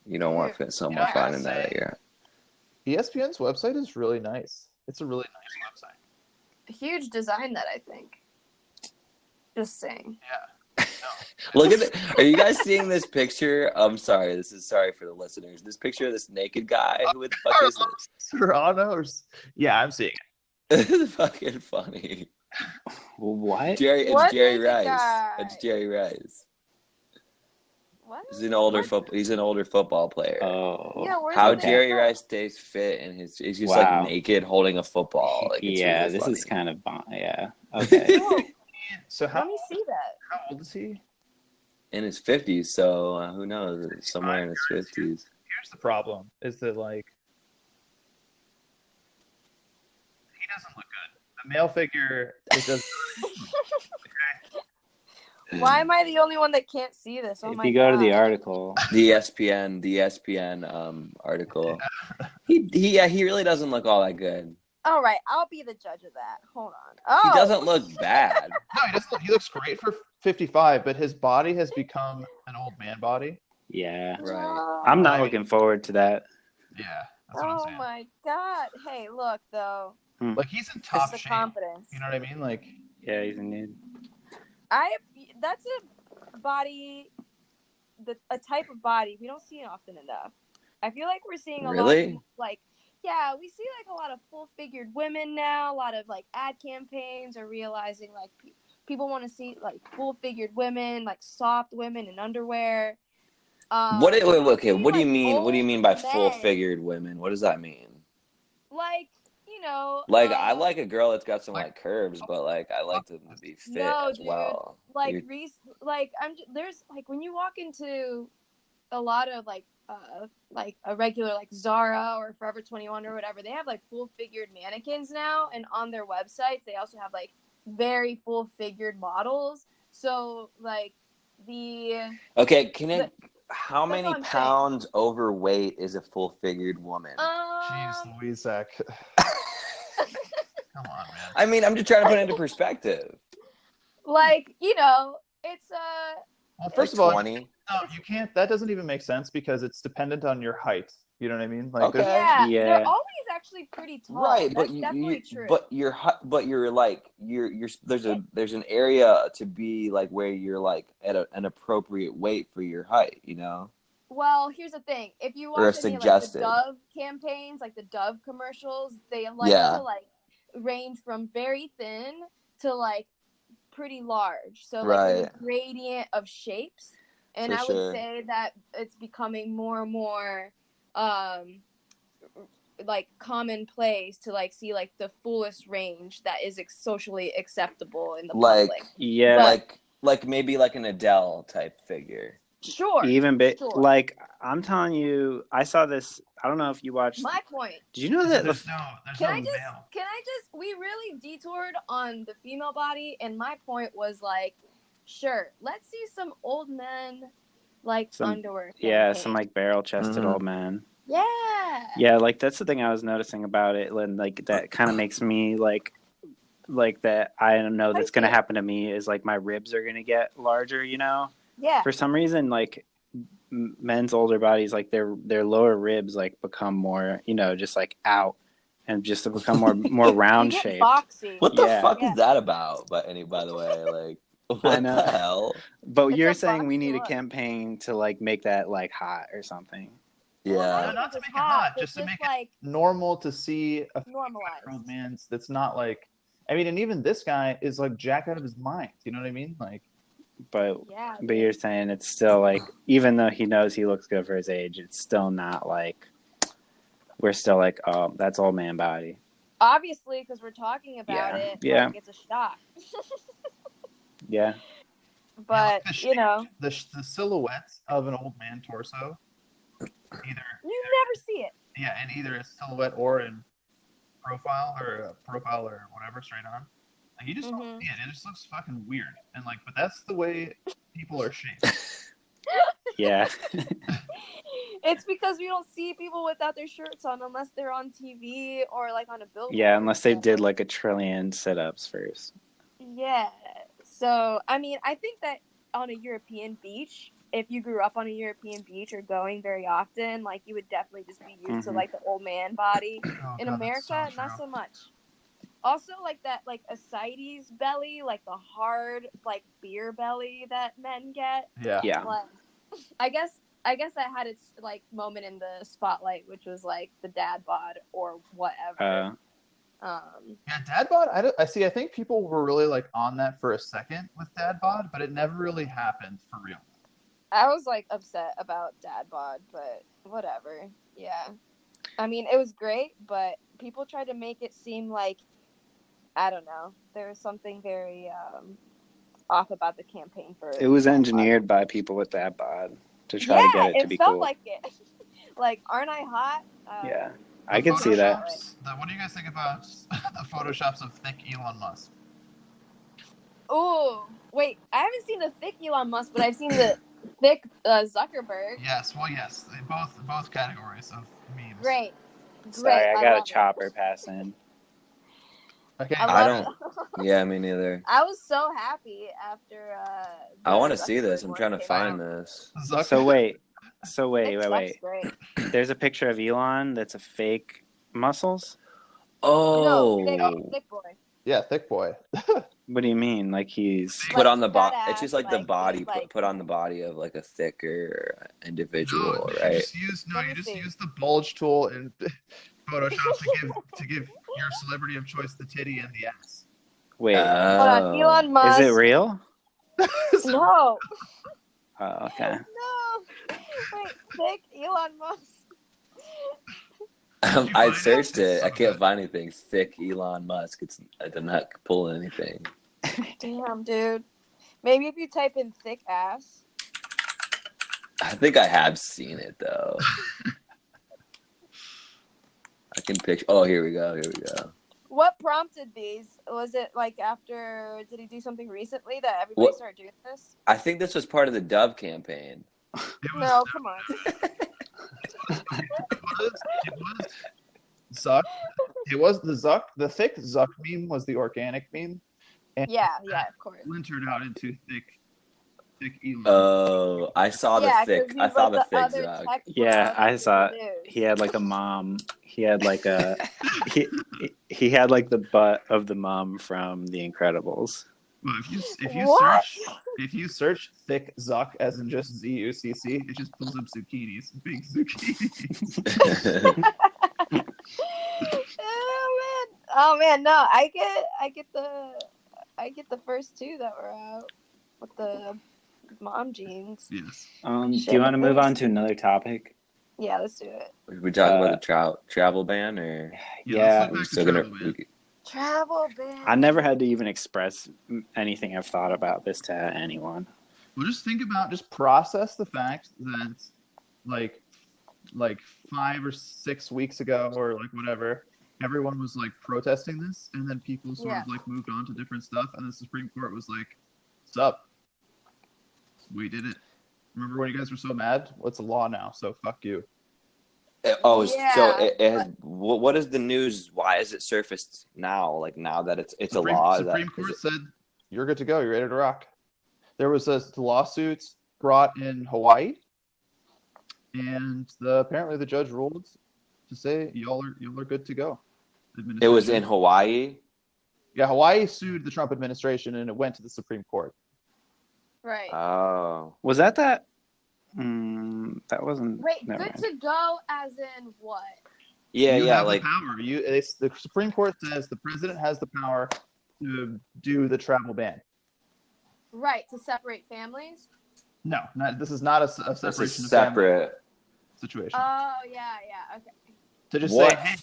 Speaker 5: You don't want someone
Speaker 2: I gotta
Speaker 5: finding that at
Speaker 2: say-
Speaker 5: your.
Speaker 2: ESPN's website is really nice. It's a really nice website.
Speaker 3: Huge design that I think. Just saying.
Speaker 5: Look at it. Are you guys seeing this picture? I'm sorry. Sorry for the listeners. This picture of this naked guy. Who the fuck is this?
Speaker 2: Serrano's. Yeah, I'm seeing it.
Speaker 5: This is fucking funny.
Speaker 1: What?
Speaker 5: It's
Speaker 3: What
Speaker 5: Jerry
Speaker 3: naked
Speaker 5: Rice.
Speaker 3: guy?
Speaker 5: It's Jerry Rice.
Speaker 3: What?
Speaker 5: He's an older
Speaker 3: What?
Speaker 5: He's an older football player.
Speaker 1: Oh.
Speaker 3: Yeah, where's
Speaker 5: How
Speaker 3: the naked
Speaker 5: Jerry
Speaker 3: guy?
Speaker 5: Rice stays fit and he's just
Speaker 1: Wow.
Speaker 5: like naked holding a football. Like, it's
Speaker 1: Yeah,
Speaker 5: really
Speaker 1: this
Speaker 5: funny.
Speaker 1: is kind of yeah. Okay.
Speaker 3: Whoa,
Speaker 2: So
Speaker 3: let me see that.
Speaker 2: how old is he?
Speaker 5: in his 50s. So who knows? Somewhere in his 50s.
Speaker 2: Here's the problem: is that like he doesn't look good. The male figure, it does.
Speaker 3: Why am I the only one that can't see this? Oh
Speaker 1: If
Speaker 3: my
Speaker 1: you go to the
Speaker 3: God.
Speaker 1: article,
Speaker 5: The ESPN article. He really doesn't look all that good.
Speaker 3: All right, I'll be the judge of that. Hold on. Oh,
Speaker 5: He doesn't look bad.
Speaker 2: No, he doesn't. He looks great for 55, but his body has become an old man body.
Speaker 1: yeah.
Speaker 5: Right.
Speaker 1: I'm not looking forward to that.
Speaker 2: Yeah, that's what I'm
Speaker 3: Oh
Speaker 2: saying.
Speaker 3: my God. Hey, look though.
Speaker 2: Like he's in
Speaker 3: It's
Speaker 2: top
Speaker 3: the
Speaker 2: shape.
Speaker 3: confidence.
Speaker 2: You know what I mean? Like
Speaker 1: Yeah, he's a nude.
Speaker 3: That's a body, a type of body we don't see it often enough. I feel like we're seeing a
Speaker 5: Really?
Speaker 3: lot of, like, yeah, we see like a lot of full-figured women now. A lot of like ad campaigns are realizing like people want to see like full-figured women, like soft women in underwear.
Speaker 5: What do you
Speaker 3: like,
Speaker 5: mean? What do you
Speaker 3: old
Speaker 5: mean by
Speaker 3: men,
Speaker 5: full-figured women? What does that mean?
Speaker 3: Like, you know,
Speaker 5: Like I like a girl that's got some like curves, but like I like them to be fit
Speaker 3: no,
Speaker 5: as
Speaker 3: dude.
Speaker 5: well.
Speaker 3: Like there's like when you walk into a lot of like a regular like Zara or Forever 21 or whatever, they have like full figured mannequins now, and on their websites they also have like very full figured models. So like
Speaker 5: Okay, how
Speaker 3: That's
Speaker 5: many
Speaker 3: what I'm
Speaker 5: pounds overweight is a full-figured woman?
Speaker 2: jeez, Louise, Zach. Come on, man.
Speaker 5: I mean, I'm just trying to put it into perspective.
Speaker 3: like, you know, it's
Speaker 2: Well, first
Speaker 5: Like
Speaker 2: of all,
Speaker 5: 20.
Speaker 2: no, you can't. That doesn't even make sense because it's dependent on your height. You know what I mean? Like,
Speaker 5: Okay.
Speaker 3: yeah,
Speaker 1: Yeah.
Speaker 3: they're always actually pretty tall.
Speaker 5: Right,
Speaker 3: That's
Speaker 5: but
Speaker 3: definitely true.
Speaker 5: you're like there's an area to be like where you're like at an appropriate weight for your height, you know?
Speaker 3: Well, here's the thing. If you
Speaker 5: Or
Speaker 3: watch any like
Speaker 5: suggested.
Speaker 3: the Dove campaigns, like the Dove commercials, they like
Speaker 5: Yeah.
Speaker 3: to like range from very thin to like pretty large. So like there's a gradient of shapes. And
Speaker 5: For
Speaker 3: I would
Speaker 5: sure.
Speaker 3: say that it's becoming more and more like commonplace to like see like the fullest range that is socially acceptable in the
Speaker 5: Like
Speaker 3: public.
Speaker 1: Yeah.
Speaker 5: like maybe like an Adele type figure.
Speaker 3: Sure.
Speaker 1: Even bit
Speaker 3: Sure.
Speaker 1: like I'm telling you, I saw this. I don't know if you watched.
Speaker 3: My point.
Speaker 1: Did you know that?
Speaker 2: there's
Speaker 1: the-
Speaker 2: no
Speaker 3: Can I
Speaker 2: male.
Speaker 3: just, we really detoured on the female body, and my point was like, sure, let's see some old men like
Speaker 1: Some-
Speaker 3: underwear.
Speaker 1: yeah,
Speaker 3: campaign.
Speaker 1: some like barrel-chested
Speaker 5: Mhm.
Speaker 1: old man.
Speaker 3: Yeah.
Speaker 1: Yeah, like that's the thing I was noticing about it, and like that kind of makes me like that. I don't know that's gonna happen to me is like my ribs are gonna get larger. You know,
Speaker 3: Yeah.
Speaker 1: for some reason, like men's older bodies, like their lower ribs like become more, you know, just like out and just to become more
Speaker 3: You
Speaker 1: round
Speaker 3: get
Speaker 1: shaped.
Speaker 3: boxy.
Speaker 5: What the
Speaker 1: Yeah.
Speaker 5: fuck
Speaker 3: Yeah.
Speaker 5: is that about? By the way, like what
Speaker 1: I know.
Speaker 5: the hell?
Speaker 1: But
Speaker 3: It's
Speaker 1: you're
Speaker 3: a
Speaker 1: saying we
Speaker 3: boxy
Speaker 1: need a
Speaker 3: look.
Speaker 1: campaign to like make that like hot or something.
Speaker 3: Well,
Speaker 5: Yeah.
Speaker 2: not to
Speaker 3: it's
Speaker 2: make it hot,
Speaker 3: but
Speaker 2: just to make
Speaker 3: like
Speaker 2: it normal to see a
Speaker 3: normalized.
Speaker 2: 50-year-old man that's not like. I mean, and even this guy is like jacked out of his mind. You know what I mean? Like,
Speaker 1: But
Speaker 3: Yeah.
Speaker 1: but you're saying it's still like, even though he knows he looks good for his age, it's still not like, we're still like, oh, that's old man body.
Speaker 3: Obviously, because we're talking about
Speaker 1: Yeah,
Speaker 3: it,
Speaker 1: yeah.
Speaker 3: like it's a shock.
Speaker 1: Yeah.
Speaker 3: But
Speaker 2: the silhouettes of an old man torso, either
Speaker 3: you never see it.
Speaker 2: yeah, in either a silhouette or in profile or whatever straight on. Like you just don't see it. It just looks fucking weird. And like, but that's the way people are shaped.
Speaker 1: Yeah.
Speaker 3: It's because we don't see people without their shirts on unless they're on TV or like on a billboard.
Speaker 1: Yeah, unless they did like a trillion sit-ups first.
Speaker 3: Yeah. So, I mean, I think that on a European beach, if you grew up on a European beach or going very often, like you would definitely just be used to like the old man body.
Speaker 2: Oh,
Speaker 3: In
Speaker 2: God,
Speaker 3: America,
Speaker 2: that's so
Speaker 3: not
Speaker 2: true.
Speaker 3: so much. Also, like that, like ascites belly, like the hard, like beer belly that men get.
Speaker 2: Yeah.
Speaker 1: Yeah.
Speaker 3: Like, I guess that had its like moment in the spotlight, which was like the dad bod or whatever.
Speaker 2: Yeah, dad bod. I see. I think people were really like on that for a second with dad bod, but it never really happened for real.
Speaker 3: I was like upset about dad bod, but whatever. Yeah, I mean it was great, but people tried to make it seem like, I don't know, there was something very off about the campaign for.
Speaker 1: It was engineered by people with that bod to try to get it to be
Speaker 3: felt
Speaker 1: cool.
Speaker 3: like it. Like, aren't I hot?
Speaker 1: Yeah, I could see that.
Speaker 2: What do you guys think about the photoshops of thick Elon Musk?
Speaker 3: Oh, wait, I haven't seen the thick Elon Musk, but I've seen the thick Zuckerberg.
Speaker 2: Yes, well, yes, both categories of memes.
Speaker 3: Great.
Speaker 1: Sorry, I got a
Speaker 3: love
Speaker 1: chopper
Speaker 3: it.
Speaker 1: pass in.
Speaker 2: Okay.
Speaker 5: I don't. Yeah, me neither.
Speaker 3: I was so happy after.
Speaker 5: I want to see
Speaker 3: Zuckerberg
Speaker 5: this. I'm
Speaker 3: one
Speaker 5: trying to
Speaker 3: came
Speaker 5: find
Speaker 3: out.
Speaker 5: this.
Speaker 1: So wait.
Speaker 3: Zuck's great.
Speaker 1: There's a picture of Elon that's a fake muscles?
Speaker 5: Oh.
Speaker 3: No, thick boy.
Speaker 2: Yeah, thick boy.
Speaker 1: What do you mean? Like he's
Speaker 5: Put
Speaker 3: Like
Speaker 5: on the body.
Speaker 3: fat
Speaker 5: It's just
Speaker 3: ass,
Speaker 5: like the
Speaker 3: like,
Speaker 5: body.
Speaker 3: he's like-
Speaker 5: Put on the body of like a thicker individual,
Speaker 2: You
Speaker 5: right?
Speaker 2: just use
Speaker 3: Let me
Speaker 2: you just
Speaker 3: see.
Speaker 2: use the bulge tool in Photoshop to give your celebrity of choice the titty and the ass.
Speaker 1: wait.
Speaker 3: Hold on, Elon Musk.
Speaker 1: Is it real?
Speaker 3: No.
Speaker 1: Oh, okay.
Speaker 3: No. Wait, thick Elon Musk.
Speaker 5: I searched it. I can't find anything. Thick Elon Musk. I did not pull anything.
Speaker 3: Damn, dude. Maybe if you type in thick ass.
Speaker 5: I think I have seen it though. I can picture. Oh, here we go.
Speaker 3: What prompted these? Was it like after? Did he do something recently that everybody started doing this?
Speaker 5: I think this was part of the Dove campaign.
Speaker 3: No, come on.
Speaker 2: It was Zuck. It was the Zuck. The thick Zuck meme was the organic meme. And
Speaker 3: Yeah, of course.
Speaker 2: splintered out into thick Elon.
Speaker 5: Oh, I saw the thick.
Speaker 3: 'cause
Speaker 5: I
Speaker 3: he's
Speaker 5: saw
Speaker 3: like
Speaker 5: the thick
Speaker 3: other
Speaker 5: Zuck.
Speaker 3: tech
Speaker 1: Yeah,
Speaker 3: bro
Speaker 1: I saw
Speaker 3: in the news.
Speaker 1: he had like a mom. He had like a he had like the butt of the mom from The Incredibles.
Speaker 2: Well,
Speaker 3: What?
Speaker 2: if you search thick Zuck as in just ZUCC, it just pulls up zucchinis, big zucchinis.
Speaker 3: Oh man, no, I get the first two that were out with the mom jeans.
Speaker 2: Yes.
Speaker 1: Do you want to move on to another topic?
Speaker 3: Yeah, let's do it.
Speaker 5: We talking about the travel ban, or
Speaker 1: Yeah,
Speaker 2: let's
Speaker 5: still
Speaker 2: look
Speaker 5: gonna?
Speaker 2: back to travel ban.
Speaker 3: Travel ban.
Speaker 1: I never had to even express anything I've thought about this to anyone.
Speaker 2: Well, just process the fact that like 5 or 6 weeks ago or like whatever, everyone was like protesting this, and then people sort of like moved on to different stuff, and the Supreme Court was like, "Sup, we did it. Remember when you guys were so mad? What's the law now? So fuck you."
Speaker 5: Oh,
Speaker 3: Yeah.
Speaker 5: so it has. What is the news? Why is it surfaced now? Like now that it's a law.
Speaker 2: Supreme Court said you're good to go. You're ready to rock. There was a lawsuit brought in Hawaii, and apparently the judge ruled to say y'all are good to go.
Speaker 5: It was in Hawaii.
Speaker 2: Yeah, Hawaii sued the Trump administration, and it went to the Supreme Court.
Speaker 3: Right.
Speaker 5: Oh,
Speaker 1: Was that That wasn't.
Speaker 3: Wait,
Speaker 1: never
Speaker 3: good
Speaker 1: mind.
Speaker 3: to go as in what?
Speaker 5: Yeah,
Speaker 2: you
Speaker 5: yeah,
Speaker 2: have
Speaker 5: like
Speaker 2: the power. The Supreme Court says the president has the power to do the travel ban.
Speaker 3: Right, to separate families?
Speaker 2: No, this is not a
Speaker 5: this is
Speaker 2: separation of family
Speaker 5: separate.
Speaker 2: situation.
Speaker 3: Oh, yeah, okay.
Speaker 2: To just
Speaker 5: What?
Speaker 2: say, hey,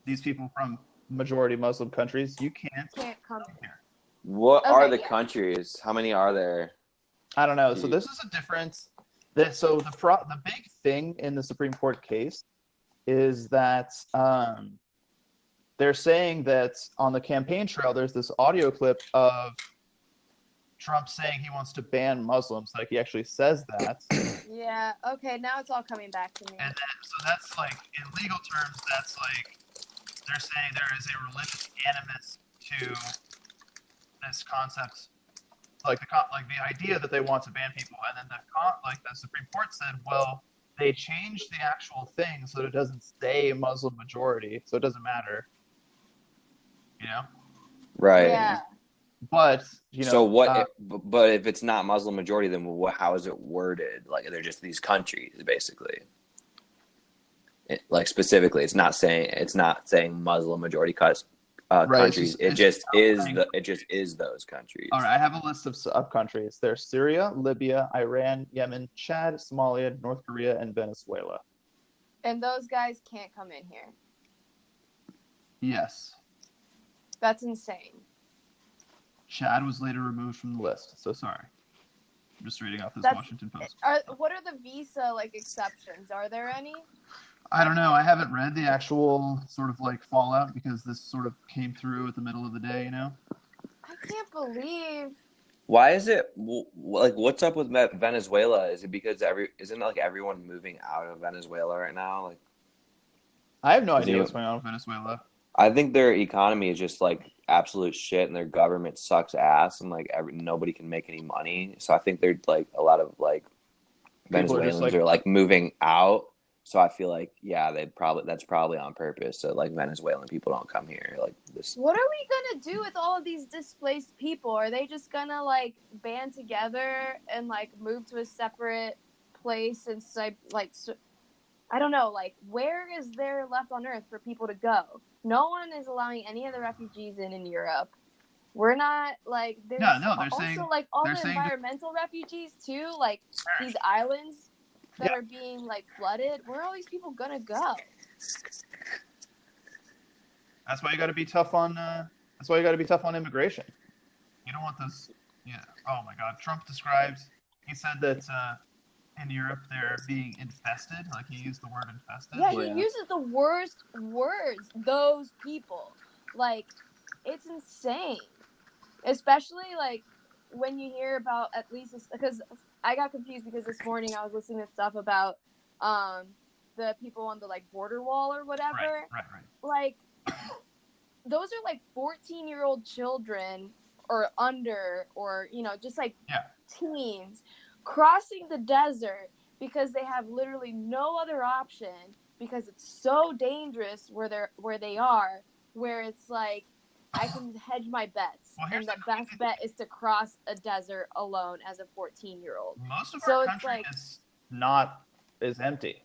Speaker 2: these people from majority Muslim countries, you can't
Speaker 3: come
Speaker 2: here.
Speaker 5: What
Speaker 3: Okay,
Speaker 5: are the
Speaker 3: yeah.
Speaker 5: countries? How many are there?
Speaker 2: I don't know. So this is a difference. So the big thing in the Supreme Court case is that they're saying that on the campaign trail, there's this audio clip of Trump saying he wants to ban Muslims. Like he actually says that.
Speaker 3: Yeah, okay, now it's all coming back to me.
Speaker 2: And so that's like, in legal terms, that's like, they're saying there is a religious animus to this concept, like the idea that they want to ban people. And then the Supreme Court said, well, they changed the actual thing so that it doesn't say Muslim majority, so it doesn't matter. You know?
Speaker 5: Right.
Speaker 3: Yeah.
Speaker 2: But, you know.
Speaker 5: So what? But if it's not Muslim majority, then how is it worded? Like they're just these countries, basically. Like specifically, it's not saying Muslim majority
Speaker 2: Right,
Speaker 5: countries. It just is
Speaker 2: saying,
Speaker 5: those countries.
Speaker 2: All right, I have a list of countries. There's Syria, Libya, Iran, Yemen, Chad, Somalia, North Korea, and Venezuela.
Speaker 3: And those guys can't come in here.
Speaker 2: Yes.
Speaker 3: That's insane.
Speaker 2: Chad was later removed from the list, so sorry. I'm just reading off this Washington Post.
Speaker 3: What are the visa exceptions? Are there any?
Speaker 2: I don't know. I haven't read the actual sort of fallout because this sort of came through at the middle of the day, you know?
Speaker 3: I can't believe.
Speaker 5: Why is it what's up with Venezuela? Is it because isn't everyone moving out of Venezuela right now? Like,
Speaker 2: I have no idea what's going on with Venezuela.
Speaker 5: I think their economy is just absolute shit, and their government sucks ass, and nobody can make any money. So I think they're a lot of Venezuelans are moving out. So I feel that's probably on purpose. So Venezuelan people don't come here this.
Speaker 3: What are we gonna do with all of these displaced people? Are they just gonna band together and move to a separate place and I don't know, where is there left on earth for people to go? No one is allowing any of the refugees in Europe. We're not there's
Speaker 2: they're
Speaker 3: also
Speaker 2: saying,
Speaker 3: all the environmental refugees too, these islands that are being flooded. Where are all these people gonna go?
Speaker 2: That's why you got to be tough on. That's why you got to be tough on immigration. You don't want those. Yeah. Oh my God. Trump describes. He said that in Europe they're being infested. He used the word infested.
Speaker 3: Yeah, he uses the worst words. Those people, it's insane. Especially when you hear about, at least because I got confused because this morning I was listening to stuff about the people on the border wall or whatever.
Speaker 2: Right.
Speaker 3: Those are 14-year-old children or under, or just teens crossing the desert because they have literally no other option because it's so dangerous where they are, where it's I can hedge my bets, and the best bet is to cross a desert alone as a 14-year-old.
Speaker 2: Most of our country is empty.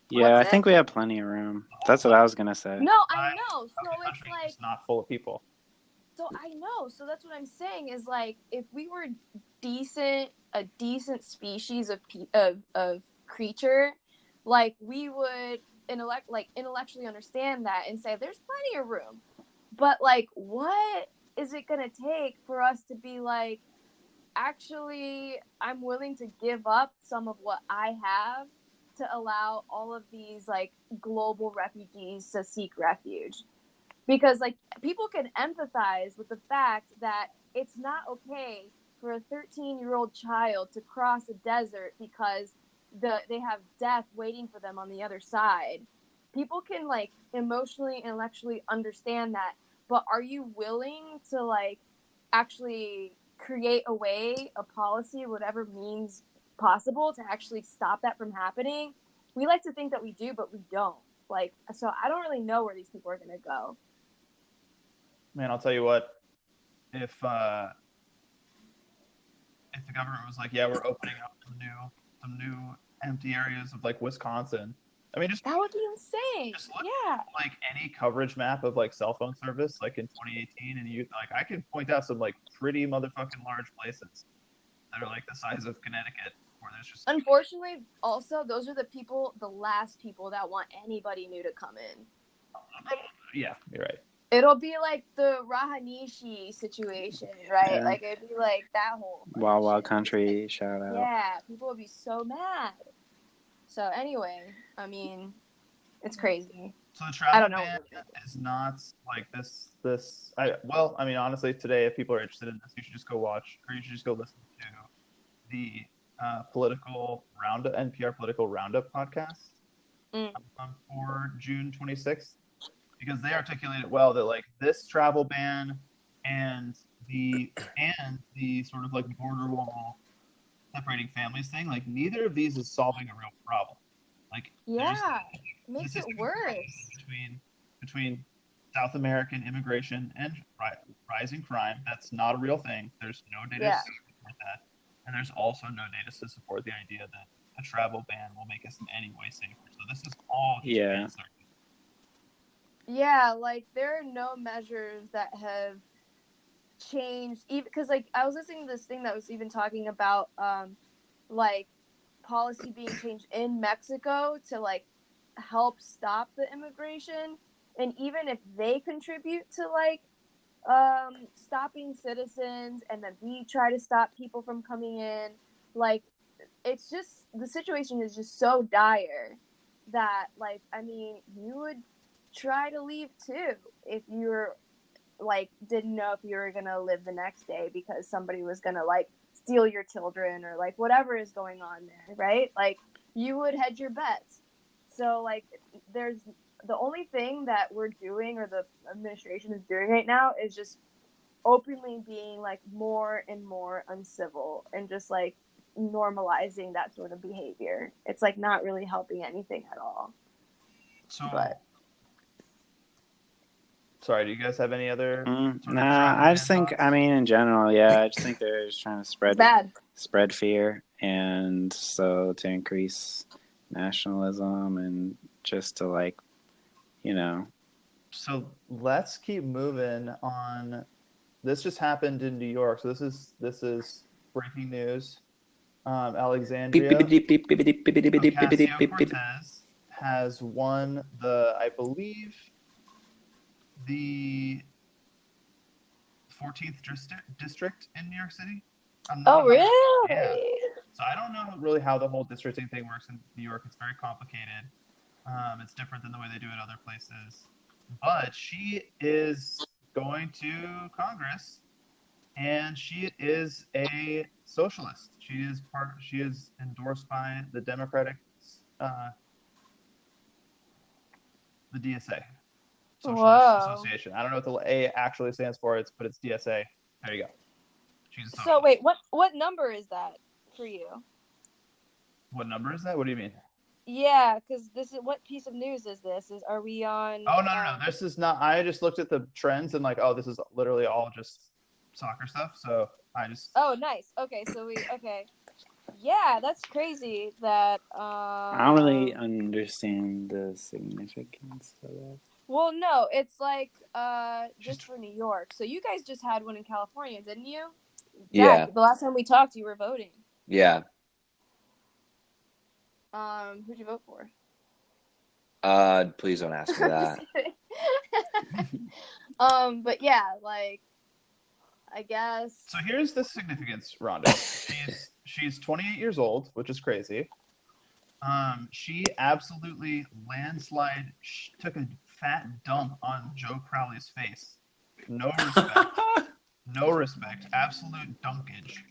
Speaker 1: Yeah, I think we have plenty of room. That's what I was gonna say.
Speaker 3: No, I know. So it's
Speaker 2: not full of people.
Speaker 3: So I know. So that's what I'm saying is if we were a decent species of creature, we would intellectually understand that and say there's plenty of room. But what is it gonna take for us to be actually, I'm willing to give up some of what I have to allow all of these global refugees to seek refuge? Because people can empathize with the fact that it's not okay for a 13-year-old child to cross a desert because they have death waiting for them on the other side. People can emotionally, intellectually understand that, but are you willing to actually create a policy, whatever means possible, to actually stop that from happening? We like to think that we do, but we don't. So I don't really know where these people are gonna go.
Speaker 2: Man, I'll tell you what. If the government was yeah, we're opening up the some new empty areas of like Wisconsin. I mean,
Speaker 3: That would be insane.
Speaker 2: just look
Speaker 3: Yeah.
Speaker 2: at, like any coverage map of like cell phone service like in 2018, and you like I can point out some like pretty motherfucking large places that are like the size of Connecticut where there's just
Speaker 3: Unfortunately, also those are the last people that want anybody new to come in.
Speaker 2: yeah, you're right.
Speaker 3: It'll be like the Rahanishi situation, right?
Speaker 1: Yeah.
Speaker 3: Like it'd be like that whole
Speaker 1: Wild Wild
Speaker 3: shit.
Speaker 1: Country, shout out.
Speaker 3: Yeah, people would be so mad. So anyway, I mean, it's crazy.
Speaker 2: So the
Speaker 3: I
Speaker 2: travel
Speaker 3: don't know.
Speaker 2: ban is not like this. I mean, honestly, today, if people are interested in this, you should just go watch, or you should just go listen to the political roundup, NPR political roundup podcast for June 26th, because they articulate it well that like this travel ban and the sort of like border wall separating families thing, like neither of these is solving a real problem. Like
Speaker 3: Yeah, it makes it worse.
Speaker 2: Between South American immigration and rising crime, that's not a real thing. There's no data to support that, and there's also no data to support the idea that a travel ban will make us in any way safer. So this is all just research.
Speaker 3: Yeah, like there are no measures that have changed, even because like I was listening to this thing that was even talking about like policy being changed in Mexico to like help stop the immigration, and even if they contribute to like stopping citizens and then we try to stop people from coming in, like it's just the situation is just so dire that like I mean you would try to leave too if you're like didn't know if you were gonna live the next day because somebody was gonna like steal your children or like whatever is going on there, right? Like you would hedge your bets. So like there's the only thing that we're doing or the administration is doing right now is just openly being like more and more uncivil and just like normalizing that sort of behavior. It's like not really helping anything at all.
Speaker 2: So
Speaker 3: But
Speaker 2: sorry, do you guys have any other?
Speaker 1: Nah, I just think, I mean, in general, yeah, I just think they're just trying to spread fear, and so to increase nationalism and just to like, you know.
Speaker 2: So let's keep moving on. This just happened in New York, so this is breaking news. Alexandria Ocasio-Cortez has won I believe, the 14th district in New York City.
Speaker 3: Oh, really?
Speaker 2: Yeah. So I don't know really how the whole districting thing works in New York. It's very complicated. It's different than the way they do it other places. But she is going to Congress, and she is a socialist. She is endorsed by the Democratic, the DSA. Socialist Association. I don't know what the A actually stands for, but it's DSA. There you go. She's a socialist.
Speaker 3: So wait, what number is that for you?
Speaker 2: What number is that? What do you mean?
Speaker 3: Yeah, because this is what piece of news is this? Are we on?
Speaker 2: Oh no! This is not. I just looked at the trends and like, oh, this is literally all just soccer stuff. So I just.
Speaker 3: Oh, nice. Okay, okay. Yeah, that's crazy. That.
Speaker 1: I don't really understand the significance of that.
Speaker 3: Well, no, it's like just for New York. So you guys just had one in California, didn't you?
Speaker 5: Yeah.
Speaker 3: The last time we talked, you were voting.
Speaker 5: Yeah.
Speaker 3: Who'd you vote for?
Speaker 5: Please don't ask me that.
Speaker 3: But yeah, like, I guess.
Speaker 2: So here's the significance, Rhonda. She's 28 years old, which is crazy. She absolutely took a fat dump on Joe Crowley's face. No respect. No respect. Absolute dunkage.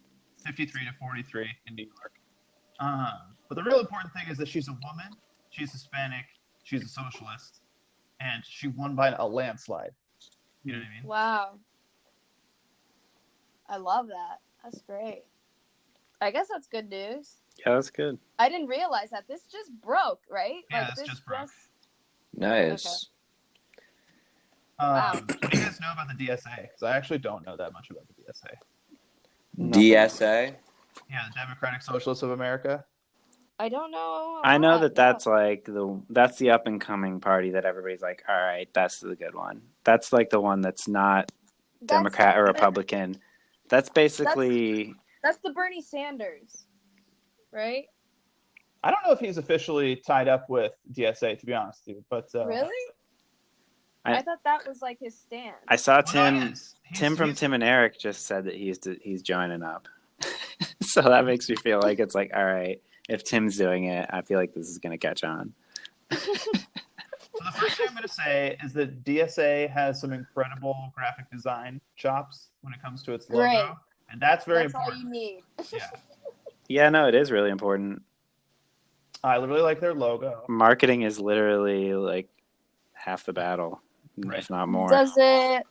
Speaker 2: 53 to 43 in New York. But the real important thing is that she's a woman, she's Hispanic, she's a socialist, and she won by a landslide. You know what I mean?
Speaker 3: Wow. I love that. That's great. I guess that's good news.
Speaker 1: Yeah, that's good.
Speaker 3: I didn't realize that. This just broke, right?
Speaker 2: Yeah, this just broke.
Speaker 5: Nice.
Speaker 2: What do you guys know about the DSA? Because I actually don't know that much about the DSA.
Speaker 5: DSA?
Speaker 2: Yeah, the Democratic Socialists of America.
Speaker 3: I don't know.
Speaker 1: I know that that's like that's the up and coming party that everybody's like, all right, that's the good one. That's like the one that's not Democrat or Republican. That's basically
Speaker 3: that's the Bernie Sanders, right?
Speaker 2: I don't know if he's officially tied up with DSA, to be honest with you, but
Speaker 3: really, I thought that was like his stand.
Speaker 1: I saw Tim from Tim and Eric just said that he's joining up, so that makes me feel like it's like, all right, if Tim's doing it, I feel like this is going to catch on.
Speaker 2: So the first thing I'm going to say is that DSA has some incredible graphic design chops when it comes to its logo, and that's very important.
Speaker 3: That's all you need.
Speaker 1: Yeah, no, it is really important.
Speaker 2: I really like their logo.
Speaker 1: Marketing is literally like half the battle, if not more.
Speaker 3: Does it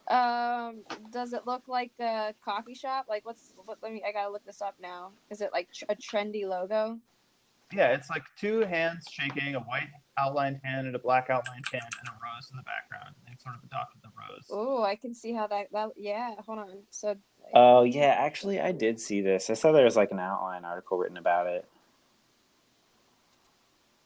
Speaker 3: look like a coffee shop? Like I gotta look this up now. Is it like a trendy logo?
Speaker 2: Yeah, it's like two hands shaking, a white outlined hand and a black outlined hand, and a rose in the background. They've sort of adopted the rose.
Speaker 3: Oh, I can see how that yeah, hold on. So
Speaker 1: oh yeah, actually I did see this. I saw there was like an outline article written about it.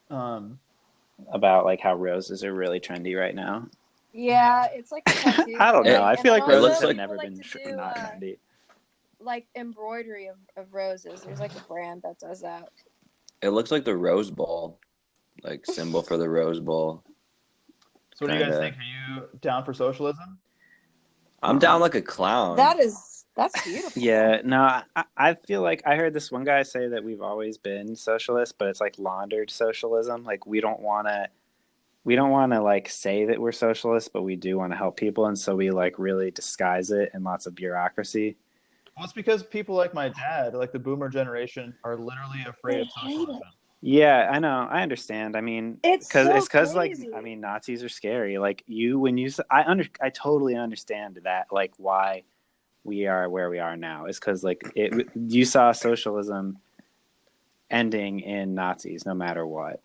Speaker 1: About like how roses are really trendy right now.
Speaker 3: Yeah, it's like a tattoo.
Speaker 1: I don't know. I feel like roses have never
Speaker 3: like
Speaker 1: been not trendy.
Speaker 3: Like embroidery of roses. There's like a brand that does that.
Speaker 5: It looks like the Rose Bowl, like symbol for the Rose Bowl.
Speaker 2: So what do you guys think? Are you down for socialism?
Speaker 5: I'm down like a clown.
Speaker 3: That's beautiful.
Speaker 1: Yeah, no, I feel like I heard this one guy say that we've always been socialist, but it's like laundered socialism. Like we don't want to like say that we're socialists, but we do want to help people, and so we like really disguise it in lots of bureaucracy.
Speaker 2: Well, it's because people like my dad, like the boomer generation, are literally afraid of socialism.
Speaker 1: Yeah, I know. I understand. I mean,
Speaker 3: it's
Speaker 1: because like I mean, Nazis are scary. Like I totally understand that. Like why we are where we are now is because like you saw socialism ending in Nazis, no matter what.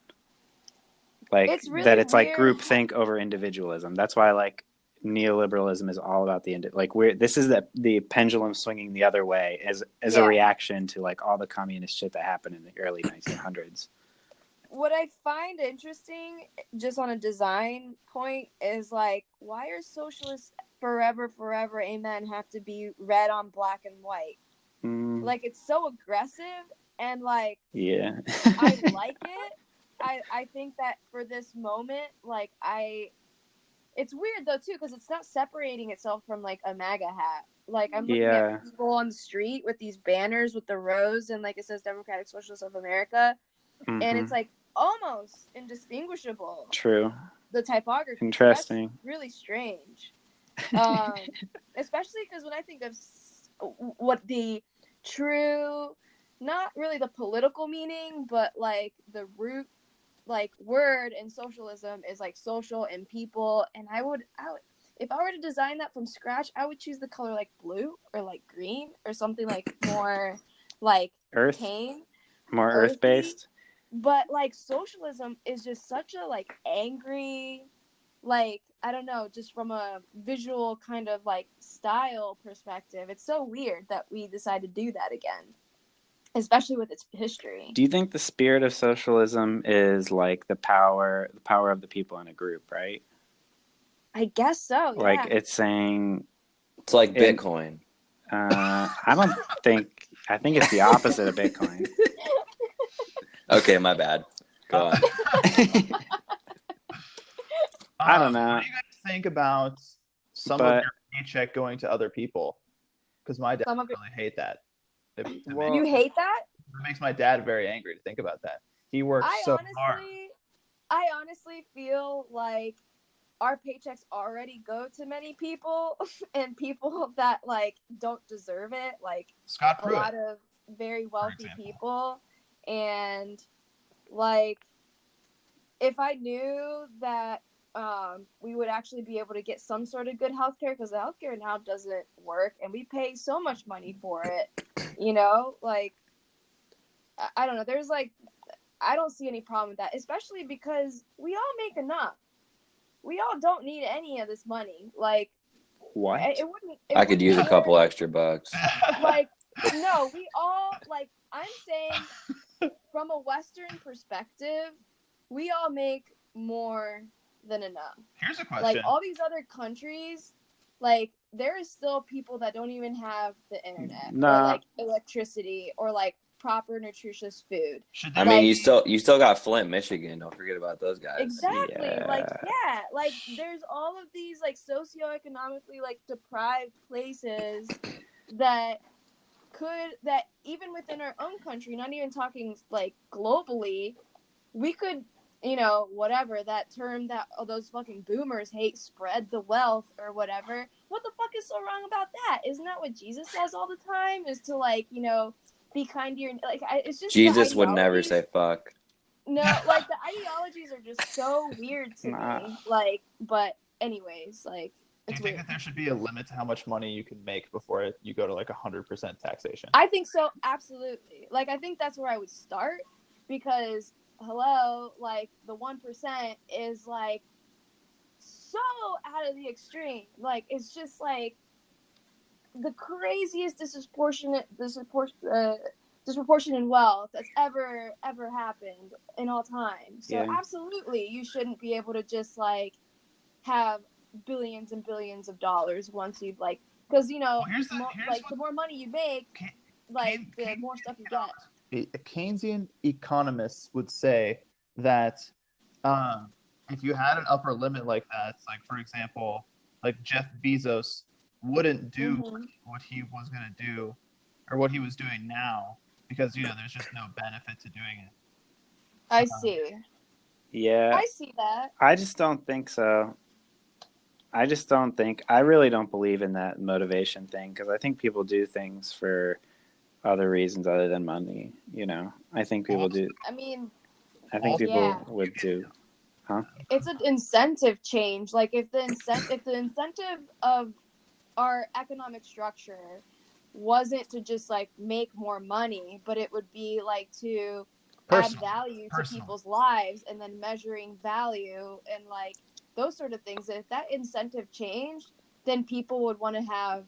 Speaker 1: Like it's really that it's weird. Like groupthink over individualism. That's why like neoliberalism is all about this is the pendulum swinging the other way as a reaction to like all the communist shit that happened in the early 1900s.
Speaker 3: What I find interesting, just on a design point, is like, why are socialists forever, amen, have to be red on black and white? Like, it's so aggressive, and like,
Speaker 1: yeah,
Speaker 3: I like it. I think that for this moment, like, it's weird though too, because it's not separating itself from like a MAGA hat. Like I'm looking at people on the street with these banners with the rose and like it says Democratic Socialists of America, and it's like almost indistinguishable.
Speaker 1: True.
Speaker 3: The typography.
Speaker 1: Interesting.
Speaker 3: That's really strange. Especially because when I think of what the true, not really the political meaning, but like the root like word in socialism is like social and people, and I would if I were to design that from scratch, I would choose the color like blue or like green or something like more like
Speaker 1: earth, more earth based.
Speaker 3: But like socialism is just such a like angry, like I don't know, just from a visual kind of like style perspective, it's so weird that we decided to do that again. Especially with its history.
Speaker 1: Do you think the spirit of socialism is like the power of the people in a group, right?
Speaker 3: I guess so. Yeah.
Speaker 1: Like it's saying
Speaker 5: it's like Bitcoin.
Speaker 1: I don't think. I think it's the opposite of Bitcoin.
Speaker 5: Okay, my bad. Go on.
Speaker 1: I don't know.
Speaker 2: What do you guys think about some of your paycheck going to other people? Because my dad really hate that.
Speaker 3: You hate that?
Speaker 2: It makes my dad very angry to think about that. He works so hard.
Speaker 3: I honestly feel like our paychecks already go to many people and people that like don't deserve it, like
Speaker 2: Scott
Speaker 3: a lot of very wealthy people. And like if I knew that we would actually be able to get some sort of good healthcare, because the healthcare now doesn't work and we pay so much money for it, you know, like I don't know, there's like I don't see any problem with that, especially because we all make enough. We all don't need any of this money. Like
Speaker 1: what?
Speaker 5: I could use a couple extra bucks.
Speaker 3: Like no, we all like I'm saying from a Western perspective, we all make more than enough.
Speaker 2: Here's a question.
Speaker 3: Like all these other countries, like there is still people that don't even have the internet or like electricity or like proper nutritious food.
Speaker 5: I mean, you still got Flint, Michigan. Don't forget about those guys.
Speaker 3: Exactly. Like there's all of these like socioeconomically like deprived places that even within our own country, not even talking like globally, we could, whatever that term that those fucking boomers hate, spread the wealth or whatever. What the fuck is so wrong about that? Isn't that what Jesus says all the time? Is to like, be kind to your it's just
Speaker 5: Jesus would never say fuck.
Speaker 3: No, like the ideologies are just so weird to me. Like, but anyways, like.
Speaker 2: Do you think that there should be a limit to how much money you can make before you go to like 100% taxation?
Speaker 3: I think so, absolutely. Like, I think that's where I would start because, like the 1% is like so out of the extreme. Like, it's just like the craziest disproportionate in wealth that's ever happened in all time. So absolutely, you shouldn't be able to just like have billions and billions of dollars once you've like, because the more money you make, the more stuff you get.
Speaker 2: A Keynesian economists would say that if you had an upper limit like that, like for example, like Jeff Bezos wouldn't do what he was going to do or what he was doing now because there's just no benefit to doing it.
Speaker 3: I see.
Speaker 1: Yeah.
Speaker 3: I see that.
Speaker 1: I just don't think so. I really don't believe in that motivation thing because I think people do things for other reasons other than money. I think people do.
Speaker 3: I mean,
Speaker 1: I think people would do. Huh?
Speaker 3: It's an incentive change. Like if the incentive of our economic structure wasn't to just like make more money, but it would be like to add value to people's lives and then measuring value and like those sort of things. If that incentive changed, then people would want to have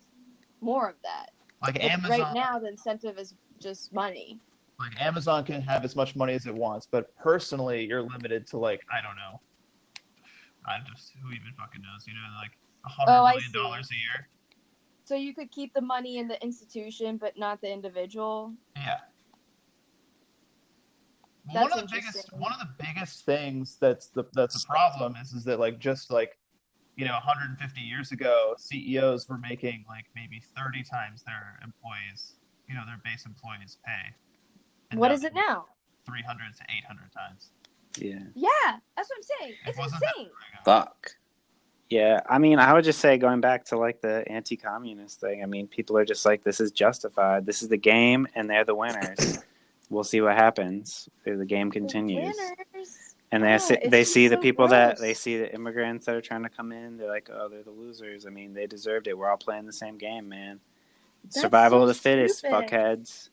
Speaker 3: more of that.
Speaker 2: Like Amazon.
Speaker 3: Right now, the incentive is just money.
Speaker 2: Like Amazon can have as much money as it wants, but personally, you're limited to like, I don't know. Who even fucking knows? Like $100 million a year.
Speaker 3: So you could keep the money in the institution, but not the individual.
Speaker 2: Yeah.
Speaker 3: Well,
Speaker 2: one of the biggest things that's the problem is that like just like 150 years ago CEOs were making like maybe 30 times their employees their base employees pay. And
Speaker 3: what is it now?
Speaker 2: 300 to 800 times.
Speaker 3: Yeah, that's what I'm saying. It's insane.
Speaker 5: Fuck.
Speaker 1: Yeah, I mean, I would just say going back to like the anti-communist thing. I mean, people are just like, this is justified. This is the game, and they're the winners. We'll see what happens. The game continues. And they see the people they see the immigrants that are trying to come in. They're like, oh, they're the losers. I mean, they deserved it. We're all playing the same game, man. That's survival of the fittest, fuckheads.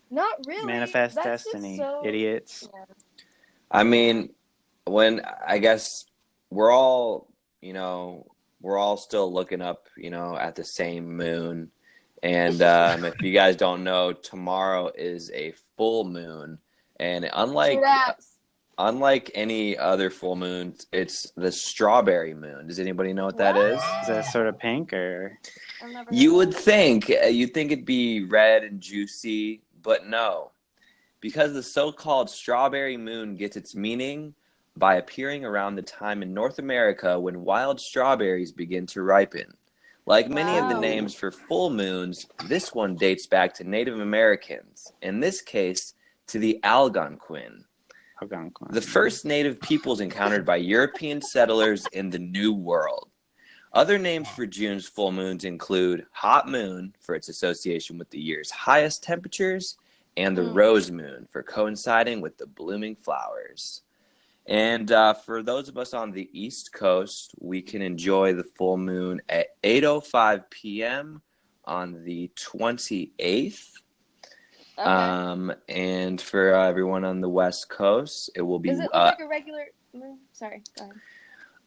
Speaker 3: Not really.
Speaker 1: Manifest destiny, idiots.
Speaker 3: Yeah.
Speaker 5: I mean, I guess we're all still looking up, at the same moon. And if you guys don't know, tomorrow is a full moon. And unlike any other full moon, it's the strawberry moon. Does anybody know what that is?
Speaker 1: Is that sort of pink or?
Speaker 5: You would think it'd be red and juicy, but no. Because the so-called strawberry moon gets its meaning by appearing around the time in North America when wild strawberries begin to ripen. Like many of the names for full moons, this one dates back to Native Americans, in this case, to the Algonquin. The first native peoples encountered by European settlers in the New World. Other names for June's full moons include hot moon for its association with the year's highest temperatures, and the rose moon for coinciding with the blooming flowers. And for those of us on the East Coast, we can enjoy the full moon at 8:05 p.m. on the 28th. Okay. And for everyone on the West Coast, it will be...
Speaker 3: Does it look like a regular moon? Sorry, go ahead.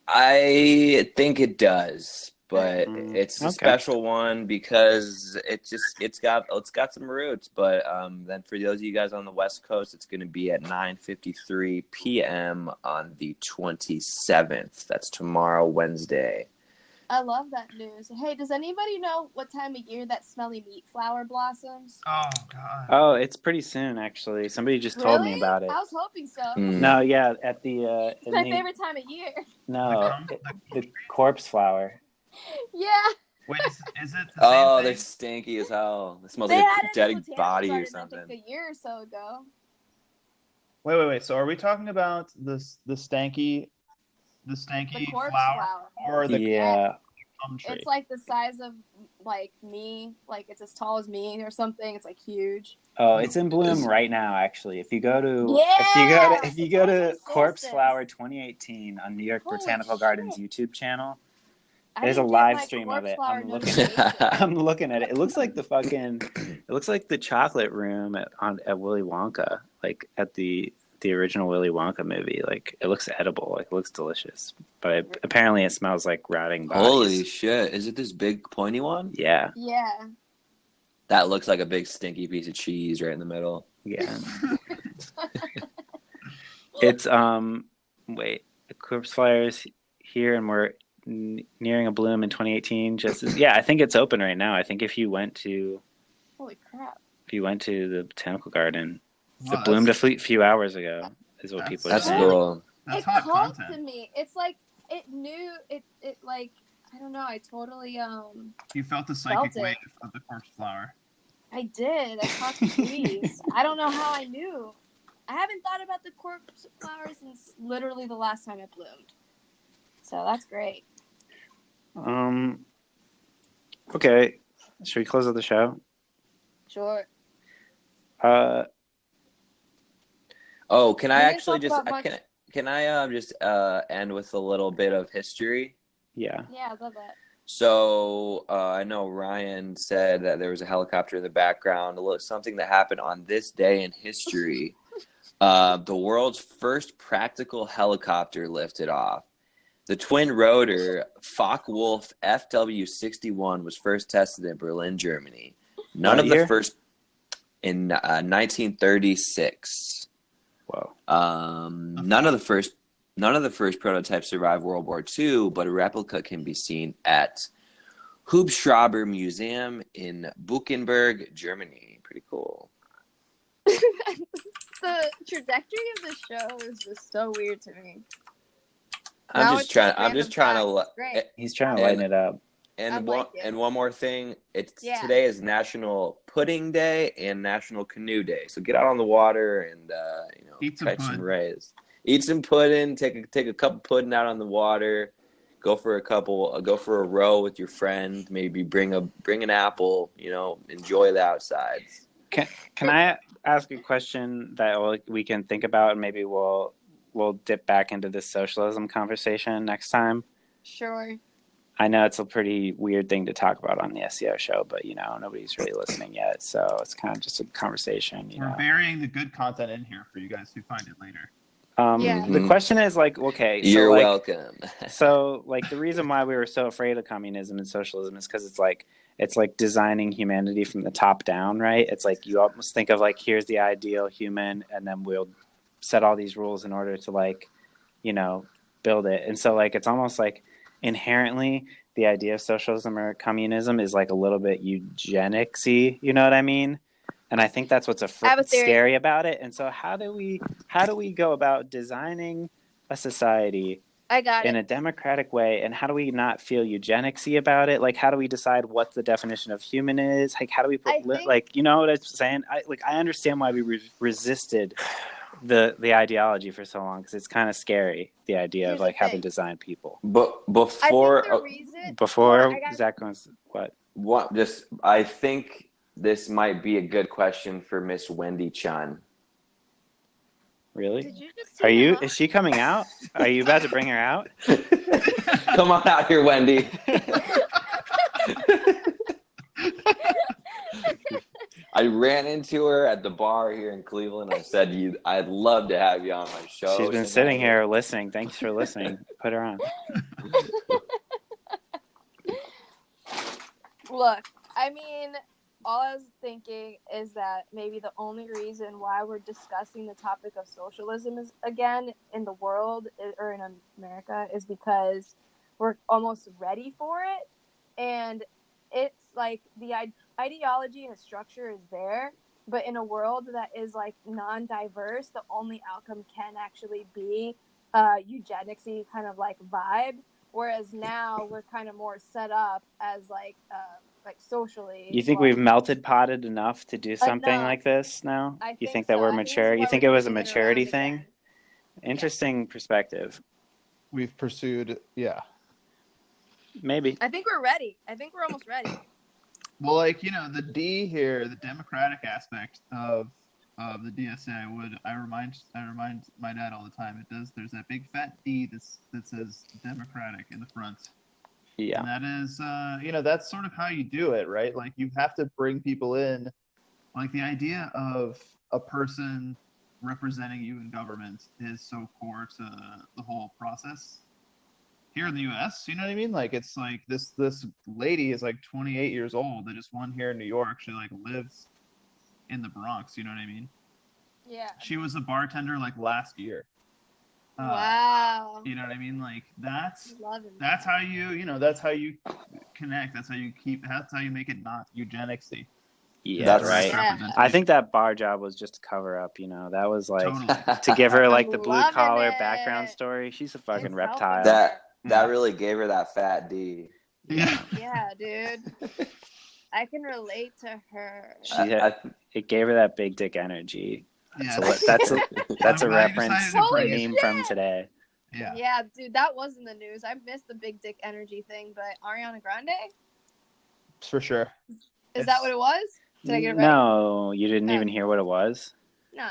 Speaker 5: I think it does. but it's a special one because it's got some roots. But then for those of you guys on the West Coast, it's going to be at 9:53 p.m. on the 27th. That's tomorrow, Wednesday.
Speaker 3: I love that news. Hey, does anybody know what time of year that smelly meat flower blossoms?
Speaker 2: Oh God.
Speaker 1: Oh, it's pretty soon, actually. Somebody just told me about it.
Speaker 3: I was hoping so.
Speaker 1: No, yeah, at the
Speaker 3: It's my favorite time of year.
Speaker 1: No, the corpse flower.
Speaker 3: Yeah.
Speaker 2: Wait, is it the same thing?
Speaker 5: They're stinky as hell. It smells
Speaker 3: They
Speaker 5: like
Speaker 3: had
Speaker 5: a
Speaker 3: it
Speaker 5: dead
Speaker 3: in the
Speaker 5: body
Speaker 3: Botanical
Speaker 5: or
Speaker 3: Garden,
Speaker 5: something.
Speaker 3: I think a year or so ago.
Speaker 2: Wait. So are we talking about the stanky
Speaker 3: corpse
Speaker 2: flower or the plum tree?
Speaker 3: It's like the size of like me, like it's as tall as me or something. It's like huge.
Speaker 1: Oh, it's in bloom right now. Actually, if you go to Corpse Flower 2018 on New York Botanical Gardens YouTube channel, there's a live stream of it. I'm looking at it. It looks like the chocolate room at Willy Wonka, like at the original Willy Wonka movie. Like it looks edible. Like it looks delicious, but apparently it smells like rotting bodies.
Speaker 5: Holy shit! Is it this big pointy one?
Speaker 1: Yeah.
Speaker 3: Yeah.
Speaker 5: That looks like a big stinky piece of cheese right in the middle.
Speaker 1: Yeah. It's the corpse flowers here, and we're nearing a bloom in 2018. I think it's open right now. I think if you went to the botanical garden, it bloomed a few hours ago. Is what people are saying.
Speaker 5: That's cool.
Speaker 3: It called to me. It's like it knew it. It like I don't know. I totally
Speaker 2: You felt the psychic wave of the corpse flower.
Speaker 3: I did. I talked to trees. I don't know how I knew. I haven't thought about the corpse flower since literally the last time it bloomed. So that's great.
Speaker 1: Okay. Should we close out the show?
Speaker 3: Sure.
Speaker 5: Can I actually just can I just end with a little bit of history?
Speaker 1: Yeah.
Speaker 3: Yeah, I love that.
Speaker 5: So I know Ryan said that there was a helicopter in the background. Something that happened on this day in history. The world's first practical helicopter lifted off. The twin-rotor Focke-Wulf FW-61 was first tested in Berlin, Germany. None of the first in 1936.
Speaker 1: Whoa.
Speaker 5: None of the first prototypes survived World War II, but a replica can be seen at Hubschrauber Museum in Buchenberg, Germany. Pretty cool.
Speaker 3: The trajectory of the show is just so weird to me.
Speaker 5: I'm just trying to.
Speaker 1: He's trying to lighten it up.
Speaker 5: And one more thing, today is National Pudding Day and National Canoe Day. So get out on the water and catch some rays. Eat some pudding. Take a cup of pudding out on the water. Go for a row with your friend. Maybe bring an apple. Enjoy the outsides.
Speaker 1: Can I ask a question that we can think about, and maybe we'll dip back into this socialism conversation next time?
Speaker 3: Sure.
Speaker 1: I know it's a pretty weird thing to talk about on the SEO show, but nobody's really listening yet, so it's kind of just a conversation.
Speaker 2: We're burying the good content in here for you guys who find it later.
Speaker 1: The question is
Speaker 5: you're welcome.
Speaker 1: So the reason why we were so afraid of communism and socialism is because it's like designing humanity from the top down, right? It's like you almost think of here's the ideal human, and then we'll set all these rules in order to build it. And so it's almost inherently the idea of socialism or communism is a little bit eugenicsy, you know what I mean? And I think that's what's scary about it. And so how do we go about designing a society in a democratic way, and how do we not feel eugenicsy about it? How do we decide what the definition of human is? How do we put you know what I'm saying? I understand why we resisted the ideology for so long, because it's kind of scary, the idea of having designed people.
Speaker 5: But before
Speaker 1: Zach goes, what?
Speaker 5: I think this might be a good question for Miss Wendy Chun.
Speaker 1: Really?
Speaker 3: Did you just
Speaker 1: Is she coming out? Are you about to bring her out?
Speaker 5: Come on out here, Wendy. I ran into her at the bar here in Cleveland. I said, I'd love to have you on my show.
Speaker 1: She's been sitting here listening. Thanks for listening. Put her on.
Speaker 3: Look, I mean, all I was thinking is that maybe the only reason why we're discussing the topic of socialism is again in the world or in America is because we're almost ready for it, and it's like the ideology and the structure is there, but in a world that is like non-diverse, the only outcome can actually be eugenicsy kind of like vibe. Whereas now we're kind of more set up as like socially.
Speaker 1: You think
Speaker 3: well,
Speaker 1: we've melted potted enough to do something
Speaker 3: enough.
Speaker 1: like this now?
Speaker 3: I
Speaker 1: You
Speaker 3: think
Speaker 1: think that
Speaker 3: so.
Speaker 1: we're
Speaker 3: I think this
Speaker 1: mature?
Speaker 3: is
Speaker 1: You
Speaker 3: why
Speaker 1: think
Speaker 3: we're
Speaker 1: it was a
Speaker 3: kicking it
Speaker 1: maturity
Speaker 3: around
Speaker 1: thing?
Speaker 3: again.
Speaker 1: Interesting perspective.
Speaker 2: We've pursued, yeah.
Speaker 1: Maybe.
Speaker 3: I think we're ready. I think we're almost ready.
Speaker 2: Well, like, you know, the D here, the democratic aspect of the DSA, I remind my dad all the time. There's that big fat D that says democratic in the front.
Speaker 1: Yeah.
Speaker 2: And that is, you know, that's sort of how you do it, right? Like, you have to bring people in. Like, the idea of a person representing you in government is so core to the whole process. Here in the U.S., you know what I mean? Like, it's like this lady is like 28 years old that just won here in New York. She like lives in the Bronx. You know what I mean?
Speaker 3: Yeah.
Speaker 2: She was a bartender like last year.
Speaker 3: Wow.
Speaker 2: You know what I mean? Like that's
Speaker 3: Loving
Speaker 2: that's
Speaker 3: that.
Speaker 2: how that's how you connect. That's how you make it not eugenicsy.
Speaker 1: Yeah,
Speaker 5: That's
Speaker 1: right.
Speaker 3: Yeah.
Speaker 1: I think that bar job was just to cover up, that was like
Speaker 2: Totally.
Speaker 1: to give her like
Speaker 3: I'm
Speaker 1: the blue
Speaker 3: loving
Speaker 1: collar
Speaker 3: it.
Speaker 1: background story. She's a fucking
Speaker 3: It's
Speaker 1: reptile.
Speaker 3: helping
Speaker 5: that really gave her that fat D.
Speaker 2: Yeah.
Speaker 3: Yeah, dude. I can relate to her.
Speaker 1: It gave her that big dick energy.
Speaker 2: Yeah.
Speaker 1: That's a
Speaker 2: I'm glad you
Speaker 1: reference
Speaker 2: decided to bring
Speaker 3: Holy
Speaker 2: it.
Speaker 1: meme
Speaker 3: shit.
Speaker 1: from today.
Speaker 2: Yeah.
Speaker 3: Yeah, dude, that was in the news. I missed the big dick energy thing, but Ariana Grande?
Speaker 2: For sure.
Speaker 3: Is that what it was? Did I get it right?
Speaker 1: No, you didn't
Speaker 3: Oh.
Speaker 1: even hear what it was.
Speaker 3: Nah,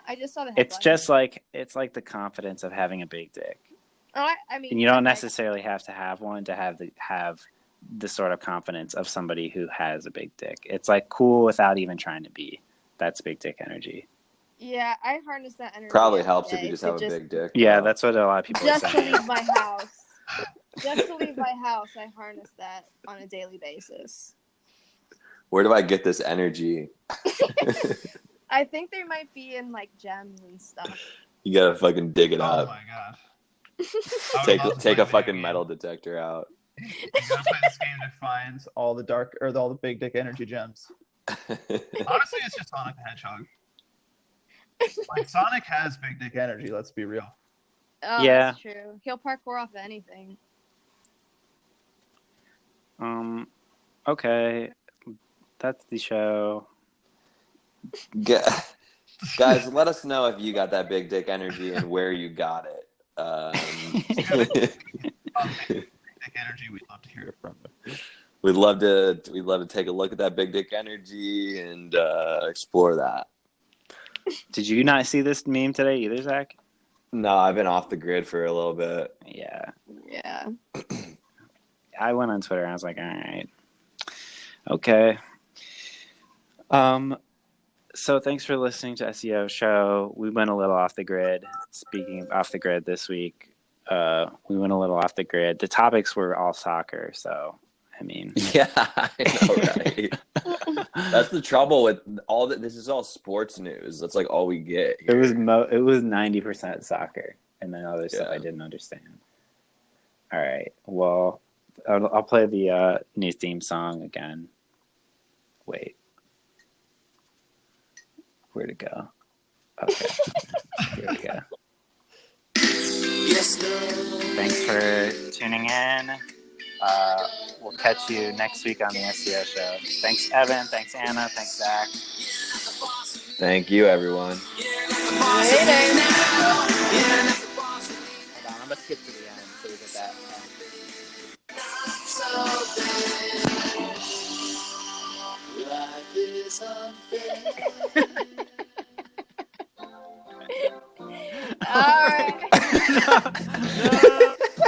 Speaker 3: I just saw the headline.
Speaker 1: It's just like the confidence of having a big dick.
Speaker 3: Oh, I mean,
Speaker 1: And you don't necessarily have to have one to have the sort of confidence of somebody who has a big dick. It's like cool without even trying to be. That's big dick energy.
Speaker 3: Yeah, I harness that energy.
Speaker 5: Probably
Speaker 3: every
Speaker 5: helps if
Speaker 3: day
Speaker 5: you just
Speaker 3: to
Speaker 5: have a big dick.
Speaker 1: Yeah,
Speaker 5: though.
Speaker 1: that's what a lot of people are
Speaker 3: Just to
Speaker 1: saying.
Speaker 3: leave my house. Just to leave my house, I harness that on a daily basis.
Speaker 5: Where do I get this energy?
Speaker 3: I think they might be in like gems and stuff.
Speaker 5: You gotta fucking dig it
Speaker 2: Oh
Speaker 5: up.
Speaker 2: my god. I would love to
Speaker 5: Take
Speaker 2: play
Speaker 5: a fucking
Speaker 2: game.
Speaker 5: metal detector out.
Speaker 2: You gotta play this game to find all the big dick energy gems. Honestly, it's just Sonic the Hedgehog. Like, Sonic has big dick energy, let's be real.
Speaker 3: Oh,
Speaker 1: Yeah.
Speaker 3: that's true. He'll parkour off of anything.
Speaker 1: Okay. That's the show.
Speaker 5: Guys, let us know if you got that big dick energy and where you got it.
Speaker 2: Big dick energy, we'd love to hear it from you.
Speaker 5: We'd love to take a look at that big dick energy and explore that.
Speaker 1: Did you not see this meme today either, Zach?
Speaker 5: No, I've been off the grid for a little bit.
Speaker 1: Yeah.
Speaker 3: Yeah.
Speaker 1: I went on Twitter and I was like, all right. Okay. So thanks for listening to SEO Show. We went a little off the grid. Speaking of off the grid this week, we went a little off the grid. The topics were all soccer, so I mean,
Speaker 5: Yeah, I know, right? That's the trouble with all that. This is all sports news. That's like all we get.
Speaker 1: it was
Speaker 5: here.
Speaker 1: it was 90% soccer, and then other stuff I didn't understand. All right, well, I'll play the new theme song again. Wait. Where'd it go? Okay. Here we go. Thanks for tuning in. We'll catch you next week on the SEO show. Thanks, Evan. Thanks, Anna. Thanks, Zach.
Speaker 5: Thank you, everyone.
Speaker 3: Later.
Speaker 1: Hold on, I'm gonna skip to the end so we get that.
Speaker 4: Life is unfair.
Speaker 3: All right.
Speaker 1: No.